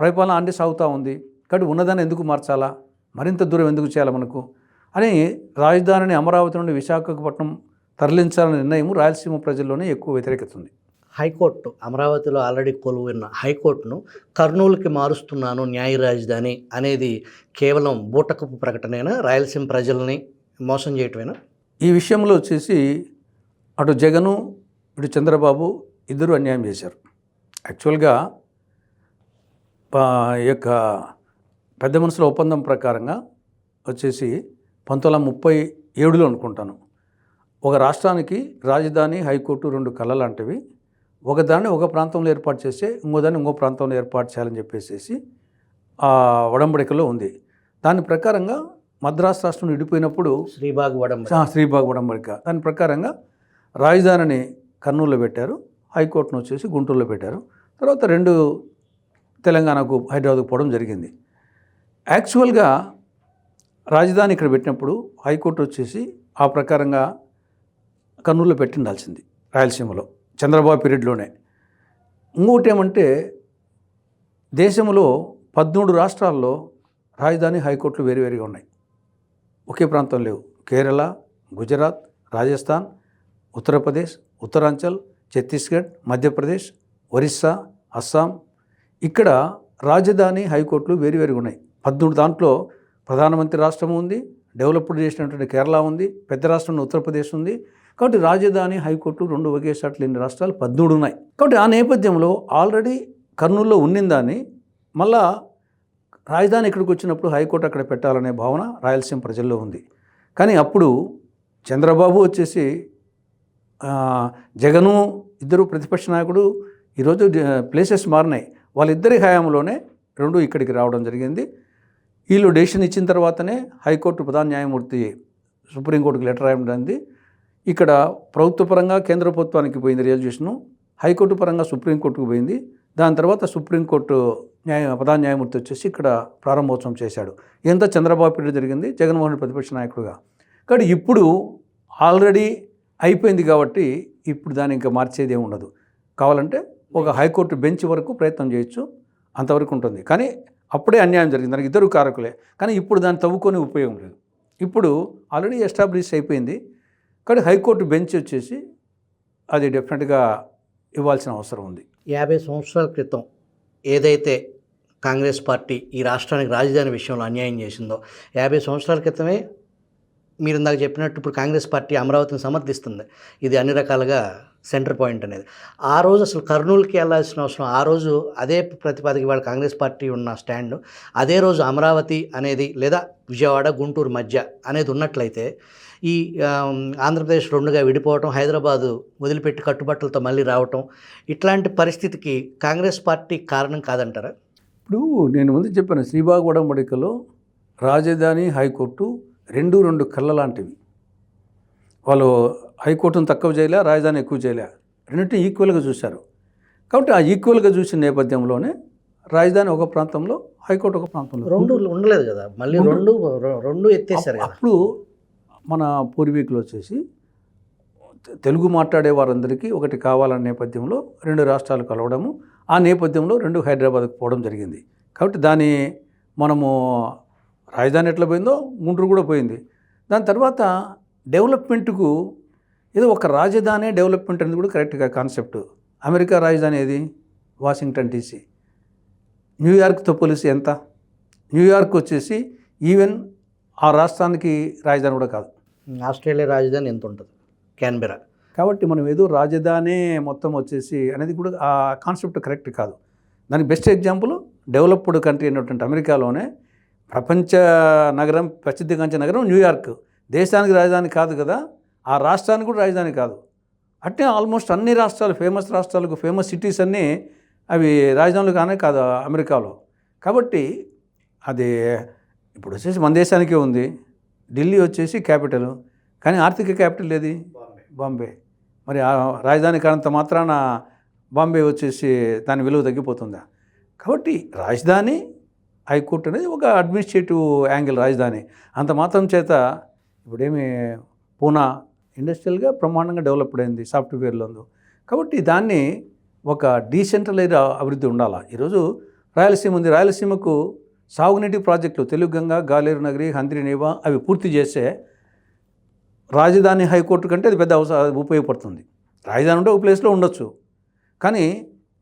పరిపాలన అంటే సాగుతూ ఉంది. కాబట్టి ఉన్నదాన్ని ఎందుకు మార్చాలా, మరింత దూరం ఎందుకు చేయాలి మనకు అని రాజధానిని అమరావతి నుండి విశాఖపట్నం తరలించాలనే నిర్ణయం రాయలసీమ ప్రజల్లోనే ఎక్కువ వ్యతిరేకత ఉంది. హైకోర్టు అమరావతిలో ఆల్రెడీ కొలువున్న హైకోర్టును కర్నూలుకి మారుస్తున్నాను న్యాయ రాజధాని అనేది కేవలం బూటకపు ప్రకటనైనా, రాయలసీమ ప్రజల్ని మోసం చేయటమేనా? ఈ విషయంలో వచ్చేసి అటు జగను ఇటు చంద్రబాబు ఇద్దరు అన్యాయం చేశారు. యాక్చువల్గా ఈ యొక్క పెద్ద మనుషుల ఒప్పందం ప్రకారంగా వచ్చేసి 1937లో అనుకుంటాను, ఒక రాష్ట్రానికి రాజధాని హైకోర్టు 2 కళ్ళ లాంటివి, ఒకదాన్ని ఒక ప్రాంతంలో ఏర్పాటు చేస్తే ఇంకోదాన్ని ఇంకో ప్రాంతంలో ఏర్పాటు చేయాలని చెప్పేసి ఆ ఒడంబడికలో ఉంది. దాని ప్రకారంగా మద్రాసు రాష్ట్రం విడిపోయినప్పుడు శ్రీబాగ్ ఒడంబడిక దాని ప్రకారంగా రాజధానిని కర్నూలులో పెట్టారు, హైకోర్టును వచ్చేసి గుంటూరులో పెట్టారు. తర్వాత 2 తెలంగాణకు హైదరాబాద్కు పోవడం జరిగింది. యాక్చువల్గా రాజధాని ఇక్కడ పెట్టినప్పుడు హైకోర్టు వచ్చేసి ఆ ప్రకారంగా కర్నూలులో పెట్టిండాల్సింది రాయలసీమలో చంద్రబాబు పీరియడ్లోనే. ఇంకోటి ఏమంటే దేశంలో 13 రాష్ట్రాల్లో రాజధాని హైకోర్టులు వేరువేరుగా ఉన్నాయి, ఒకే ప్రాంతం లేవు. కేరళ, గుజరాత్, రాజస్థాన్, ఉత్తరప్రదేశ్, ఉత్తరాంచల్, ఛత్తీస్గఢ్, మధ్యప్రదేశ్, ఒరిస్సా, అస్సాం, ఇక్కడ రాజధాని హైకోర్టులు వేరువేరుగా ఉన్నాయి. 13 దాంట్లో ప్రధానమంత్రి రాష్ట్రం ఉంది, డెవలప్డ్ చేసినటువంటి కేరళ ఉంది, పెద్ద రాష్ట్రం ఉత్తరప్రదేశ్ ఉంది. కాబట్టి రాజధాని హైకోర్టు 2 ఒకేసారి లేని రాష్ట్రాలు 13 ఉన్నాయి. కాబట్టి ఆ నేపథ్యంలో ఆల్రెడీ కర్నూలులో ఉన్నదాన్ని మళ్ళా రాజధాని ఇక్కడికి వచ్చినప్పుడు హైకోర్టు అక్కడ పెట్టాలనే భావన రాయలసీమ ప్రజల్లో ఉంది. కానీ అప్పుడు చంద్రబాబు వచ్చేసి జగను ఇద్దరు ప్రతిపక్ష నాయకుడు, ఈరోజు ప్లేసెస్ మారినాయి, వాళ్ళిద్దరి హయాంలోనే 2 ఇక్కడికి రావడం జరిగింది. వీళ్ళు డెసిషన్ ఇచ్చిన తర్వాతనే హైకోర్టు ప్రధాన న్యాయమూర్తి సుప్రీంకోర్టుకి లెటర్ రాయడం జరిగింది. ఇక్కడ ప్రభుత్వ పరంగా కేంద్ర ప్రభుత్వానికి పోయింది రిజల్యూషను, హైకోర్టు పరంగా సుప్రీంకోర్టుకు పోయింది. దాని తర్వాత సుప్రీంకోర్టు ప్రధాన న్యాయమూర్తి వచ్చేసి ఇక్కడ ప్రారంభోత్సవం చేశాడు. ఇదంతా చంద్రబాబు పీరియడ్ జరిగింది, జగన్మోహన్ రెడ్డి ప్రతిపక్ష నాయకుడుగా. కాబట్టి ఇప్పుడు ఆల్రెడీ అయిపోయింది కాబట్టి ఇప్పుడు దాన్ని ఇంకా మార్చేది ఏమి ఉండదు. కావాలంటే ఒక హైకోర్టు బెంచ్ వరకు ప్రయత్నం చేయొచ్చు, అంతవరకు ఉంటుంది. కానీ అప్పుడే అన్యాయం జరిగింది, దానికి ఇద్దరు కారకులే. కానీ ఇప్పుడు దాన్ని తవ్వుకొని ఉపయోగం లేదు, ఇప్పుడు ఆల్రెడీ ఎస్టాబ్లిష్ అయిపోయింది. కానీ హైకోర్టు బెంచ్ వచ్చేసి అది డెఫినెట్గా ఇవ్వాల్సిన అవసరం ఉంది. 50 సంవత్సరాల క్రితం ఏదైతే కాంగ్రెస్ పార్టీ ఈ రాష్ట్రానికి రాజధాని విషయంలో అన్యాయం చేసిందో, 50 సంవత్సరాల క్రితమే మీరు ఇందాక చెప్పినట్టు ఇప్పుడు కాంగ్రెస్ పార్టీ అమరావతిని సమర్థిస్తుంది. ఇది అన్ని రకాలుగా సెంటర్ పాయింట్ అనేది. ఆ రోజు అసలు కర్నూలుకి వెళ్ళాల్సిన అవసరం, ఆ రోజు అదే ప్రతిపాదిక వాళ్ళ కాంగ్రెస్ పార్టీ ఉన్న స్టాండ్, అదే రోజు అమరావతి అనేది లేదా విజయవాడ గుంటూరు మధ్య అనేది ఉన్నట్లయితే ఈ ఆంధ్రప్రదేశ్ 2గా విడిపోవటం, హైదరాబాదు వదిలిపెట్టి కట్టుబట్టలతో మళ్ళీ రావటం, ఇట్లాంటి పరిస్థితికి కాంగ్రెస్ పార్టీ కారణం కాదంటారా? ఇప్పుడు నేను ముందు చెప్పాను, శ్రీబాగ్ ఒడంబడికలో రాజధాని హైకోర్టు రెండు కళ్ళ లాంటివి. వాళ్ళు హైకోర్టును తక్కువ చేయలే, రాజధాని ఎక్కువ చేయలే, రెండింటిని ఈక్వల్గా చూశారు. కాబట్టి ఆ ఈక్వల్గా చూసిన నేపథ్యంలోనే రాజధాని ఒక ప్రాంతంలో, హైకోర్టు ఒక ప్రాంతంలో రెండు ఉండలేదు కదా, మళ్ళీ రెండు ఎత్తేసారు కదా. అప్పుడు మన పూర్వీకులు వచ్చేసి తెలుగు మాట్లాడే వారందరికీ ఒకటి కావాలనే నేపథ్యంలో రెండు రాష్ట్రాలు కలవడము, ఆ నేపథ్యంలో రెండు హైదరాబాద్కు పోవడం జరిగింది. కాబట్టి దాని మనము రాజధాని ఎట్లా పోయిందో గుంటూరు కూడా పోయింది. దాని తర్వాత డెవలప్మెంట్కు ఏదో ఒక రాజధాని డెవలప్మెంట్ అనేది కూడా కరెక్ట్గా కాన్సెప్ట్. అమెరికా రాజధాని ఏది? Washington DC. న్యూయార్క్తో పోలిసి ఎంత? న్యూయార్క్ వచ్చేసి ఈవెన్ ఆ రాష్ట్రానికి రాజధాని కూడా కాదు. ఆస్ట్రేలియా రాజధాని ఎంత ఉంటుంది? క్యాన్బెరా. కాబట్టి మనం ఏదో రాజధాని మొత్తం వచ్చేసి అనేది కూడా ఆ కాన్సెప్ట్ కరెక్ట్ కాదు. దానికి బెస్ట్ ఎగ్జాంపుల్ డెవలప్డ్ కంట్రీ అయినటువంటి అమెరికాలోనే ప్రపంచ నగరం, ప్రసిద్ధిగాంచిన నగరం న్యూయార్క్. దేశానికి రాజధాని కాదు కదా, ఆ రాష్ట్రానికి కూడా రాజధాని కాదు. అట్టే ఆల్మోస్ట్ అన్ని రాష్ట్రాలు, ఫేమస్ రాష్ట్రాలకు ఫేమస్ సిటీస్ అన్నీ అవి రాజధానులు కానే కాదు అమెరికాలో. కాబట్టి అది ఇప్పుడు వచ్చేసి మన దేశానికే ఉంది. ఢిల్లీ వచ్చేసి క్యాపిటల్, కానీ ఆర్థిక క్యాపిటల్ ఏది? బాంబే. మరి ఆ రాజధాని కానంత మాత్రాన బాంబే వచ్చేసి దాని విలువ తగ్గిపోతుందా? కాబట్టి రాజధాని హైకోర్టు అనేది ఒక అడ్మినిస్ట్రేటివ్ యాంగిల్ రాజధాని. అంత మాత్రం చేత ఇప్పుడేమి పూనా ఇండస్ట్రియల్గా బ్రహ్మాండంగా డెవలప్డ్ అయింది, సాఫ్ట్వేర్లో ఉంది. కాబట్టి దాన్ని ఒక డీసెంట్రలైజ్ అభివృద్ధి ఉండాలి. ఈరోజు రాయలసీమ ఉంది, రాయలసీమకు సాగునీటి ప్రాజెక్టులు తెలుగుగంగ, గాలేరు నగరి, హంద్రీనీవా అవి పూర్తి చేస్తే రాజధాని హైకోర్టు కంటే అది పెద్ద ఉపయోగపడుతుంది. రాజధాని ఉంటే ఒక ప్లేస్లో ఉండొచ్చు, కానీ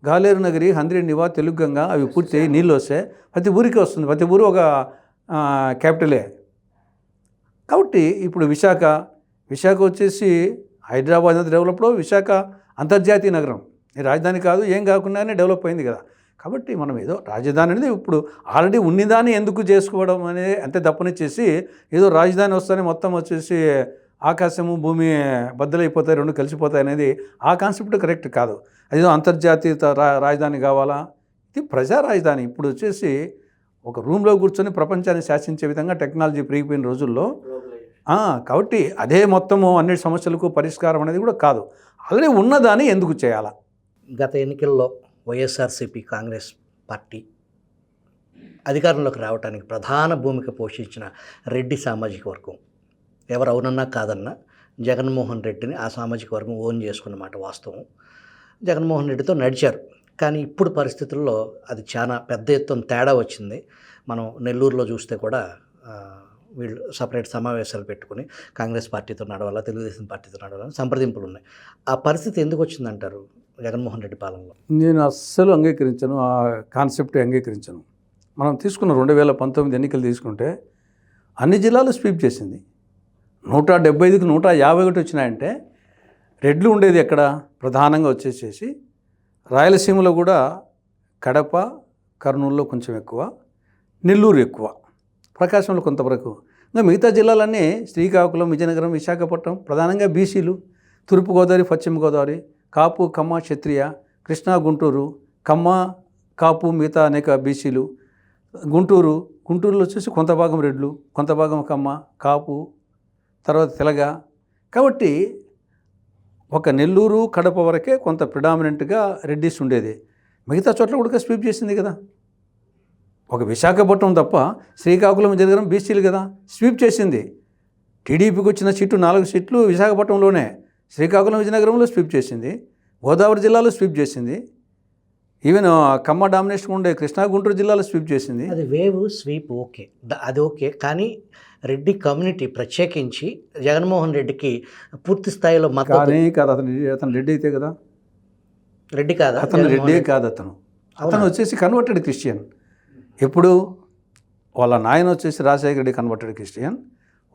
గాలేరు నగరి, హంద్రీనీవా, తెలుగుగంగ అవి పూర్తి నీళ్ళు వస్తే ప్రతి ఊరికి వస్తుంది, ప్రతి ఊరు ఒక క్యాపిటలే. కాబట్టి ఇప్పుడు విశాఖ వచ్చేసి హైదరాబాద్ అనేది డెవలప్లో, విశాఖ అంతర్జాతీయ నగరం, ఈ రాజధాని కాదు, ఏం కాకుండానే డెవలప్ అయింది కదా. కాబట్టి మనం ఏదో రాజధాని అనేది ఇప్పుడు ఆల్రెడీ ఉన్నదాన్ని ఎందుకు చేసుకోవడం అనేది అంతే తప్పనిచ్చేసి ఏదో రాజధాని వస్తేనే మొత్తం వచ్చేసి ఆకాశము భూమి బద్దలైపోతాయి, రెండు కలిసిపోతాయి అనేది ఆ కాన్సెప్ట్ కరెక్ట్ కాదు. అదేదో అంతర్జాతీయ రాజధాని కావాలా? ఇది ప్రజా రాజధాని. ఇప్పుడు వచ్చేసి ఒక రూమ్లో కూర్చొని ప్రపంచాన్ని శాసించే విధంగా టెక్నాలజీ పెరిగిపోయిన రోజుల్లో కాబట్టి అదే మొత్తము అన్ని సమస్యలకు పరిష్కారం అనేది కూడా కాదు. ఆల్రెడీ ఉన్నదాన్ని ఎందుకు చేయాలా? గత ఎన్నికల్లో వైఎస్ఆర్సీపీ కాంగ్రెస్ పార్టీ అధికారంలోకి రావడానికి ప్రధాన భూమిక పోషించిన రెడ్డి సామాజిక వర్గం, ఎవరు అవునన్నా కాదన్నా జగన్మోహన్ రెడ్డిని ఆ సామాజిక వర్గం ఓన్ చేసుకున్నమాట వాస్తవం. జగన్మోహన్ రెడ్డితో నడిచారు, కానీ ఇప్పుడు పరిస్థితుల్లో అది చాలా పెద్ద ఎత్తున తేడా వచ్చింది. మనం నెల్లూరులో చూస్తే కూడా వీళ్ళు సపరేట్ సమావేశాలు పెట్టుకుని కాంగ్రెస్ పార్టీతో నడవాలా, తెలుగుదేశం పార్టీతో నడవాలని సంప్రదింపులు ఉన్నాయి. ఆ పరిస్థితి ఎందుకు వచ్చిందంటారు జగన్మోహన్ రెడ్డి పాలనలో? నేను అస్సలు అంగీకరించను, ఆ కాన్సెప్ట్ అంగీకరించను. మనం తీసుకున్న 2019 ఎన్నికలు తీసుకుంటే అన్ని జిల్లాలు స్వీప్ చేసింది. 175కి 151 వచ్చినాయంటే రెడ్లు ఉండేది ఎక్కడ? ప్రధానంగా వచ్చేసేసి రాయలసీమలో కూడా కడప, కర్నూలులో కొంచెం ఎక్కువ, నెల్లూరు ఎక్కువ, ప్రకాశంలో కొంతవరకు. ఇంకా మిగతా జిల్లాలన్నీ శ్రీకాకుళం, విజయనగరం, విశాఖపట్నం ప్రధానంగా బీసీలు, తూర్పుగోదావరి, పశ్చిమ గోదావరి, కాపు, కమ్మ, క్షత్రియ, కృష్ణా, గుంటూరు, కమ్మ, కాపు, మిగతా అనేక బీసీలు, గుంటూరులో వచ్చేసి కొంత భాగం రెడ్లు, కొంత భాగం కమ్మ, కాపు, తర్వాత తెలగ. కాబట్టి ఒక నెల్లూరు, కడప వరకే కొంత ప్రిడామినెంట్గా రెడ్డిస్ ఉండేది. మిగతా చోట్ల కూడా స్వీప్ చేసింది కదా. ఒక విశాఖపట్నం తప్ప శ్రీకాకుళం, విజయనగరం బీసీలు కదా స్వీప్ చేసింది. టీడీపీకి వచ్చిన సీట్లు 4 సీట్లు విశాఖపట్నంలోనే, శ్రీకాకుళం, విజయనగరంలో స్వీప్ చేసింది, గోదావరి జిల్లాలో స్వీప్ చేసింది, ఈవెన్ కమ్మ డామినేషన్ ఉండే కృష్ణా, గుంటూరు జిల్లాలో స్వీప్ చేసింది. అది వేవ్ స్వీప్ ఓకే, అది ఓకే. కానీ రెడ్డి కమ్యూనిటీ ప్రత్యేకించి జగన్మోహన్ రెడ్డికి పూర్తి స్థాయిలో కానీ కాదు. అతను రెడ్డి అయితే కదా, రెడ్డి కాదా? అతను రెడ్డి కాదు. అతను వచ్చేసి కన్వర్టెడ్ క్రిస్టియన్. ఎప్పుడు వాళ్ళ నాయన వచ్చేసి రాజశేఖర రెడ్డి కన్వర్టెడ్ క్రిస్టియన్,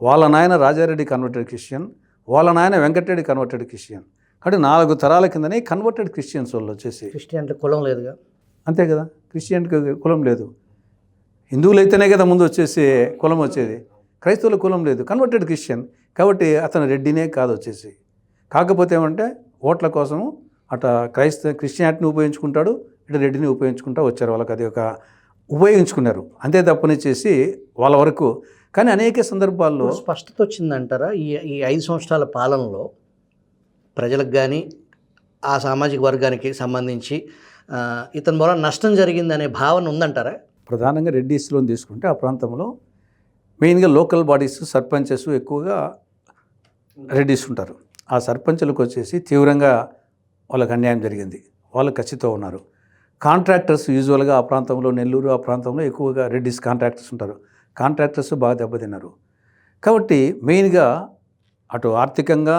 వాళ్ళ నాయన రాజారెడ్డి కన్వర్టెడ్ క్రిస్టియన్, వాళ్ళ నాయన వెంకటరెడ్డి కన్వర్టెడ్ క్రిస్టియన్. కాబట్టి 4 తరాల కిందనే కన్వర్టెడ్ క్రిస్టియన్స్ వాళ్ళు వచ్చేసి. క్రిస్టియన్ కులం లేదుగా, అంతే కదా, క్రిస్టియన్కి కులం లేదు. హిందువులు అయితేనే కదా ముందు వచ్చేసి కులం వచ్చేది, క్రైస్తవుల కులం లేదు, కన్వర్టెడ్ క్రిస్టియన్. కాబట్టి అతను రెడ్డినే కాదు వచ్చేసి. కాకపోతే ఏమంటే ఓట్ల కోసము అట క్రిస్టియానిటీని ఉపయోగించుకుంటాడు, ఇటు రెడ్డిని ఉపయోగించుకుంటూ వచ్చారు. వాళ్ళకి అది ఒక ఉపయోగించుకున్నారు, అంతే తప్పనిచ్చేసి వాళ్ళ వరకు. కానీ అనేక సందర్భాల్లో స్పష్టత వచ్చిందంటారా ఈ ఈ 5 సంవత్సరాల పాలనలో ప్రజలకు కానీ ఆ సామాజిక వర్గానికి సంబంధించి ఇతని మూలం నష్టం జరిగిందనే భావన ఉందంటారా? ప్రధానంగా రెడ్డిస్లో తీసుకుంటే ఆ ప్రాంతంలో మెయిన్గా లోకల్ బాడీస్ సర్పంచెస్ ఎక్కువగా రెడ్డిస్ ఉంటారు. ఆ సర్పంచులకు వచ్చేసి తీవ్రంగా వాళ్ళకి అన్యాయం జరిగింది, వాళ్ళు ఖచ్చితంగా ఉన్నారు. కాంట్రాక్టర్స్ యూజువల్గా ఆ ప్రాంతంలో నెల్లూరు ఆ ప్రాంతంలో ఎక్కువగా రెడ్డిస్ కాంట్రాక్టర్స్ ఉంటారు. కాంట్రాక్టర్స్ బాగా దెబ్బతిన్నారు. కాబట్టి మెయిన్గా అటు ఆర్థికంగా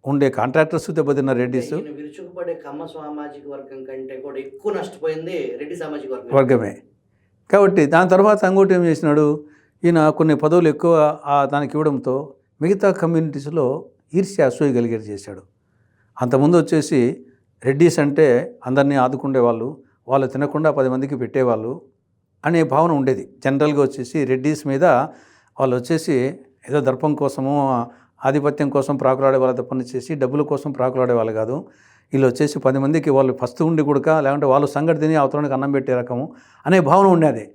ఉండే కాంట్రాక్టర్స్ దెబ్బతిన్న రెడ్డిస్ విరుచుకుపడే కమ్మ సామాజిక వర్గం కంటే కూడా ఎక్కువ నష్టపోయింది రెడ్డి సామాజిక వర్గమే. కాబట్టి దాని తర్వాత ఇంకోటి ఏం చేసినాడు, ఈయన కొన్ని పదవులు ఎక్కువ దానికి ఇవ్వడంతో మిగతా కమ్యూనిటీస్లో ఈర్ష్య అసూయ కలిగేది చేశాడు. అంతకుముందు వచ్చేసి రెడ్డిస్ అంటే అందరినీ ఆదుకునే వాళ్ళు తినకుండా 10 మందికి పెట్టేవాళ్ళు అనే భావన ఉండేది. జనరల్గా వచ్చేసి రెడ్డిస్ మీద వాళ్ళు వచ్చేసి ఏదో దర్పం కోసము ఆధిపత్యం కోసం ప్రాకులాడే వాళ్ళ తప్పని చేసి డబ్బుల కోసం ప్రాకులాడే వాళ్ళు కాదు. వీళ్ళు వచ్చేసి 10 మందికి వాళ్ళు ఫస్ట్ ఉండి కూడా లేకుంటే వాళ్ళు సంగటి తిని అవతరానికి అన్నం పెట్టే రకము అనే భావన ఉండేది,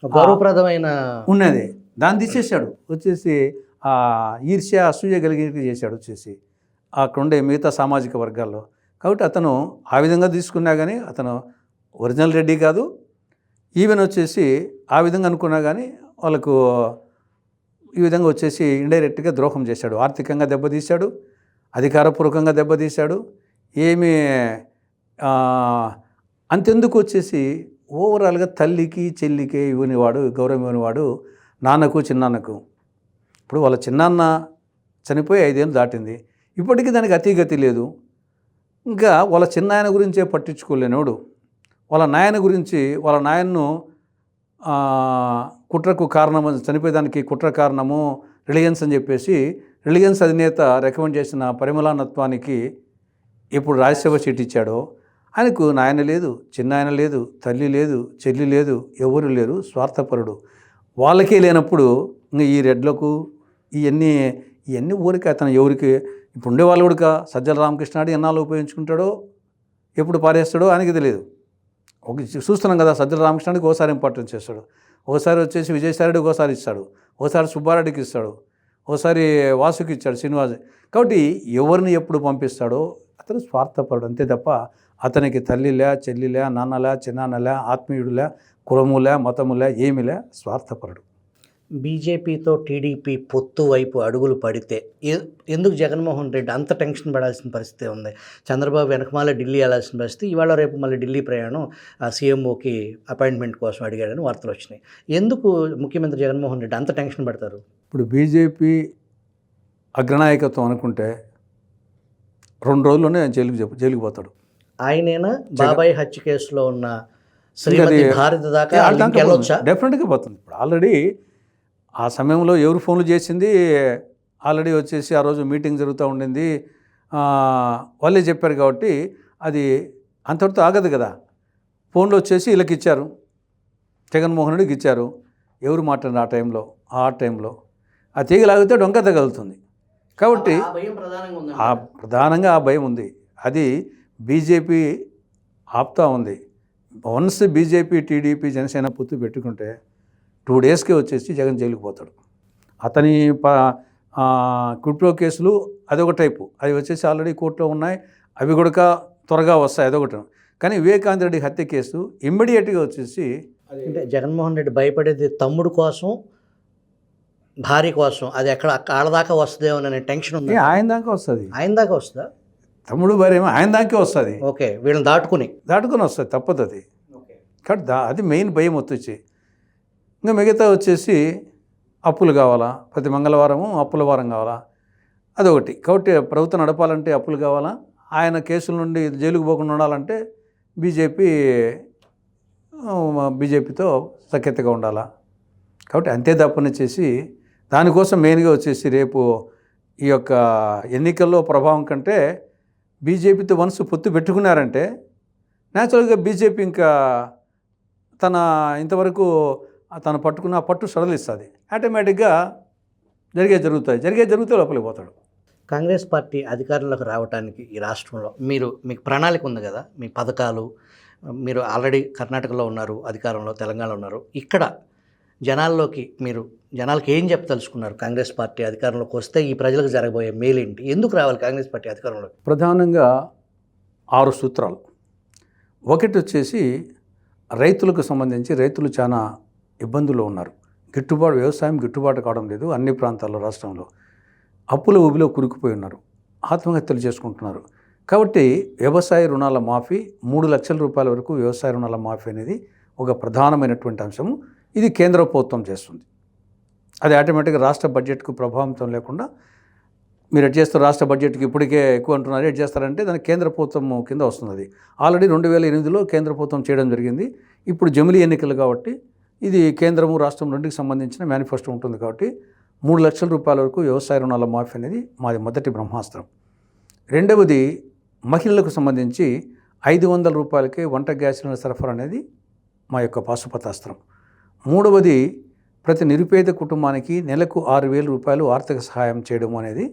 గౌరవప్రదమైన ఉన్నది. దాన్ని తీసేశాడు, వచ్చేసి ఈర్ష్య అసూయ కలిగి చేశాడు వచ్చేసి అక్కడ ఉండే మిగతా సామాజిక వర్గాల్లో. కాబట్టి అతను ఆ విధంగా తీసుకున్నా కానీ అతను ఒరిజినల్ రెడ్డి కాదు. ఈవెన్ వచ్చేసి ఆ విధంగా అనుకున్నా కానీ వాళ్ళకు ఈ విధంగా వచ్చేసి ఇండైరెక్ట్గా ద్రోహం చేశాడు, ఆర్థికంగా దెబ్బతీశాడు, అధికారపూర్వకంగా దెబ్బతీశాడు. ఏమి అంతెందుకు వచ్చేసి ఓవరాల్గా తల్లికి చెల్లికి ఇవ్వనివాడు, గౌరవం ఇవ్వనివాడు నాన్నకు చిన్నాన్నకు. ఇప్పుడు వాళ్ళ చిన్నాన్న చనిపోయి 5 ఏళ్ళు దాటింది, ఇప్పటికీ దానికి అతిగతి లేదు. ఇంకా వాళ్ళ చిన్నాయన గురించే పట్టించుకోలేనోడు వాళ్ళ నాయన గురించి, వాళ్ళ నాయన్ను కుట్రకు కారణము, చనిపోయేదానికి కుట్ర కారణము రిలయన్స్ అని చెప్పేసి రిలయన్స్ అధినేత రికమెండ్ చేసిన పరిమళనత్వానికి ఇప్పుడు రాజ్యసభ సీట్ ఇచ్చాడో ఆయనకు నాయన లేదు, చిన్నాయన లేదు, తల్లి లేదు, చెల్లి లేదు, ఎవరు లేరు, స్వార్థపరుడు. వాళ్ళకే లేనప్పుడు ఇంకా ఈ రెడ్లకు ఇవన్నీ ఊరికి అతను ఎవరికి ఇప్పుడు ఉండేవాళ్ళు కూడా సజ్జల రామకృష్ణాడు ఎన్నాళ్ళు ఉపయోగించుకుంటాడో ఎప్పుడు పారేస్తాడో ఆయనకి తెలియదు. ఒక చూస్తున్నాం కదా, సజ్జల రామకృష్ణాడికి ఒకసారి ఇంపార్టెన్స్ చేస్తాడు, ఒకసారి వచ్చేసి విజయసాయిరెడ్డి ఒకసారి ఇస్తాడు, ఒకసారి సుబ్బారెడ్డికి ఇస్తాడు, ఒకసారి వాసుకి ఇచ్చాడు, శ్రీనివాస్. కాబట్టి ఎవరిని ఎప్పుడు పంపిస్తాడో అతను స్వార్థపరుడు అంతే తప్ప అతనికి తల్లిలే, చెల్లిలే, నాన్నలే, చిన్నాన్నలే, ఆత్మీయుడులే, కులములే, మతములే, ఏమిలే, స్వార్థపరుడు. బీజేపీతో టీడీపీ పొత్తు వైపు అడుగులు పడితే ఎందుకు జగన్మోహన్ రెడ్డి అంత టెన్షన్ పడాల్సిన పరిస్థితి ఉంది? చంద్రబాబు వెనకమాల ఢిల్లీ వెళ్ళాల్సిన పరిస్థితి, ఇవాళ రేపు మళ్ళీ ఢిల్లీ ప్రయాణం సీఎంఓకి అపాయింట్మెంట్ కోసం అడిగాడని వార్తలు వచ్చినాయి. ఎందుకు ముఖ్యమంత్రి జగన్మోహన్ రెడ్డి అంత టెన్షన్ పడతారు? ఇప్పుడు బీజేపీ అగ్రనాయకత్వం అనుకుంటే 2 రోజుల్లోనే జైలుకి పోతాడు. ఆయనేనా బాబాయ్ హత్య కేసులో ఉన్న శ్రీమతి భారతి దాకా వెళ్ళొచ్చా? డెఫినెట్గా పోతుంది. ఇప్పుడు ఆల్రెడీ ఆ సమయంలో ఎవరు ఫోన్లు చేసింది, ఆల్రెడీ వచ్చేసి ఆ రోజు మీటింగ్ జరుగుతూ ఉండింది, వాళ్ళే చెప్పారు. కాబట్టి అది అంతటితో ఆగదు కదా. ఫోన్లు వచ్చేసి వీళ్ళకి ఇచ్చారు, జగన్మోహన్ రెడ్డికి ఇచ్చారు, ఎవరు మాట్లాడారు ఆ టైంలో ఆ తీగలాగితే డొంక తగలుతుంది. కాబట్టి ప్రధానంగా ఆ భయం ఉంది. అది బీజేపీ ఆపుతా ఉంది. వన్స్ బీజేపీ టీడీపీ జనసేన పొత్తు పెట్టుకుంటే 2 డేస్కే వచ్చేసి జగన్ జైలుకి పోతాడు. అతని క్విప్రో కేసులు అదొక టైపు, అవి వచ్చేసి ఆల్రెడీ కోర్టులో ఉన్నాయి, అవి కూడా త్వరగా వస్తాయి, అదొకటి. కానీ వివేకానంద రెడ్డి హత్య కేసు ఇమ్మీడియట్గా వచ్చేసి అంటే జగన్మోహన్ రెడ్డి భయపడేది తమ్ముడు కోసం, భార్య కోసం, అది ఎక్కడ ఆడ దాకా వస్తుందేమో అనే టెన్షన్ ఉంది. ఆయన దాకా వస్తుంది. ఆయన దాకా వస్తుందా? తమ్ముడు భార్య ఏమో ఆయన దాకే వస్తుంది. ఓకే, వీళ్ళని దాటుకుని వస్తుంది, తప్పదు అది. కాబట్టి అది మెయిన్ భయం వచ్చి. ఇంకా మిగతా వచ్చేసి అప్పులు కావాలా, ప్రతి మంగళవారము అప్పుల వారం కావాలా, అదొకటి. కాబట్టి ప్రభుత్వం నడపాలంటే అప్పులు కావాలా, ఆయన కేసుల నుండి జైలుకు పోకుండా ఉండాలంటే బీజేపీతో సఖ్యతగా ఉండాలా. కాబట్టి అంతే తప్పనిచ్చేసి దానికోసం మెయిన్గా వచ్చేసి రేపు ఈ యొక్క ఎన్నికల్లో ప్రభావం కంటే బీజేపీతో వన్స్ పొత్తు పెట్టుకున్నారంటే న్యాచురల్గా బీజేపీ ఇంకా ఇంతవరకు తను పట్టుకున్న పట్టు సడలిస్తుంది. ఆటోమేటిక్గా జరుగుతాయి లోపలికి పోతాడు. కాంగ్రెస్ పార్టీ అధికారంలోకి రావడానికి ఈ రాష్ట్రంలో మీకు ప్రణాళిక ఉంది కదా, మీ పథకాలు, మీరు ఆల్రెడీ కర్ణాటకలో ఉన్నారు, అధికారంలో తెలంగాణలో ఉన్నారు. ఇక్కడ జనాల్లోకి మీరు జనాలకి ఏం చెప్పదలుచుకున్నారు? కాంగ్రెస్ పార్టీ అధికారంలోకి వస్తే ఈ ప్రజలకు జరగబోయే మేలేంటి? ఎందుకు రావాలి కాంగ్రెస్ పార్టీ అధికారంలోకి? ప్రధానంగా 6 సూత్రాలు. ఒకటి వచ్చేసి రైతులకు సంబంధించి రైతులు చాలా ఇబ్బందుల్లో ఉన్నారు. వ్యవసాయం గిట్టుబాటు కావడం లేదు అన్ని ప్రాంతాల్లో రాష్ట్రంలో. అప్పుల ఊబిలో కురుకుపోయి ఉన్నారు, ఆత్మహత్యలు చేసుకుంటున్నారు. కాబట్టి వ్యవసాయ రుణాల మాఫీ 3 లక్షల రూపాయల వరకు వ్యవసాయ రుణాల మాఫీ అనేది ఒక ప్రధానమైనటువంటి అంశము. ఇది కేంద్ర ప్రభుత్వం చేస్తుంది. అది ఆటోమేటిక్గా రాష్ట్ర బడ్జెట్కు ప్రభావితం లేకుండా మీరు ఎడ్ చేస్తారు. రాష్ట్ర బడ్జెట్కి ఇప్పటికే ఎక్కువ అంటున్నారు, ఎడ్ చేస్తారంటే దానికి కేంద్ర ప్రభుత్వం కింద వస్తుంది. అది ఆల్రెడీ 2008లో కేంద్ర ప్రభుత్వం చేయడం జరిగింది. ఇప్పుడు జమిలీ ఎన్నికలు కాబట్టి ఇది కేంద్రము రాష్ట్రం రెండుకి సంబంధించిన మేనిఫెస్టో ఉంటుంది కాబట్టి 3 లక్షల రూపాయల వరకు వ్యవసాయ రుణాల మాఫీ అనేది మాది మొదటి బ్రహ్మాస్త్రం. రెండవది మహిళలకు సంబంధించి 500 రూపాయలకి వంట గ్యాస్ సిలిండర్ సరఫరా అనేది మా యొక్క పాశుపతాస్త్రం. మూడవది ప్రతి నిరుపేద కుటుంబానికి నెలకు 6,000 రూపాయలు ఆర్థిక సహాయం చేయడం అనేది.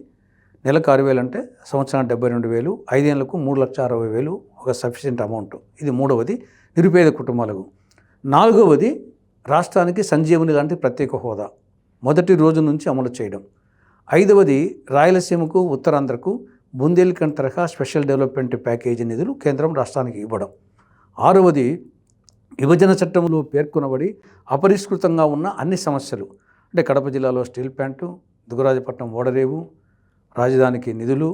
నెలకు 6,000 అంటే సంవత్సరానికి 72,000, 5 ఏళ్లకు 3,60,000 ఒక సఫిషియెంట్ అమౌంట్. ఇది మూడవది నిరుపేద కుటుంబాలకు. నాలుగవది రాష్ట్రానికి సంజీవని లాంటి ప్రత్యేక హోదా మొదటి రోజు నుంచి అమలు చేయడం. ఐదవది రాయలసీమకు ఉత్తరాంధ్రకు బుందేల్ఖండ్ తరహా స్పెషల్ డెవలప్మెంట్ ప్యాకేజీ నిధులు కేంద్రం రాష్ట్రానికి ఇవ్వడం. ఆరవది విభజన చట్టంలో పేర్కొనబడి అపరిష్కృతంగా ఉన్న అన్ని సమస్యలు అంటే కడప జిల్లాలో స్టీల్ ప్లాంటు, దుగ్గరాజపట్నం ఓడరేవు, రాజధానికి నిధులు,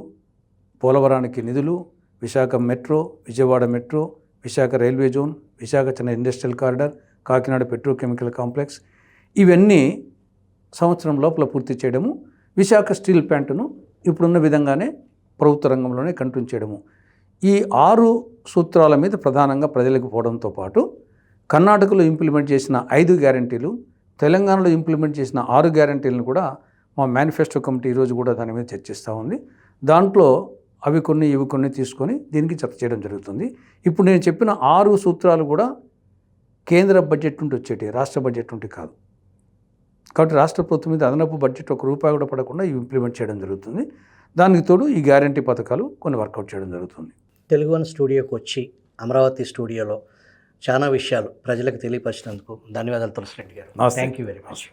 పోలవరానికి నిధులు, Visakha metro, Vijayawada metro, Visakha railway zone, Visakha Chennai industrial corridor, Kakinada petrochemical complex ఇవన్నీ సంవత్సరం లోపల పూర్తి చేయడము. విశాఖ స్టీల్ ప్లాంటును ఇప్పుడున్న విధంగానే ప్రభుత్వ రంగంలోనే కంటిన్యూ చేయడము. ఈ 6 సూత్రాల మీద ప్రధానంగా ప్రజలకు పోవడంతో పాటు కర్ణాటకలో ఇంప్లిమెంట్ చేసిన 5 గ్యారంటీలు, తెలంగాణలో ఇంప్లిమెంట్ చేసిన 6 గ్యారంటీలను కూడా మా మేనిఫెస్టో కమిటీ ఈరోజు కూడా దాని మీద చర్చిస్తూ ఉంది. దాంట్లో అవి కొన్ని ఇవి కొన్ని తీసుకొని దీనికి జత చేయడం జరుగుతుంది. ఇప్పుడు నేను చెప్పిన 6 సూత్రాలు కూడా కేంద్ర బడ్జెట్ నుండి వచ్చేటి, రాష్ట్ర బడ్జెట్ నుండి కాదు. కాబట్టి రాష్ట్ర ప్రభుత్వం మీద అదనపు బడ్జెట్ ₹1 కూడా పడకుండా ఇవి ఇంప్లిమెంట్ చేయడం జరుగుతుంది. దానికి తోడు ఈ గ్యారంటీ పథకాలు కొన్ని వర్కౌట్ చేయడం జరుగుతుంది. తెలుగు వన్ స్టూడియోకి వచ్చి అమరావతి స్టూడియోలో చాలా విషయాలు ప్రజలకు తెలియపరిచినందుకు ధన్యవాదాలు తులసిరెడ్డి గారు. Thank you very much.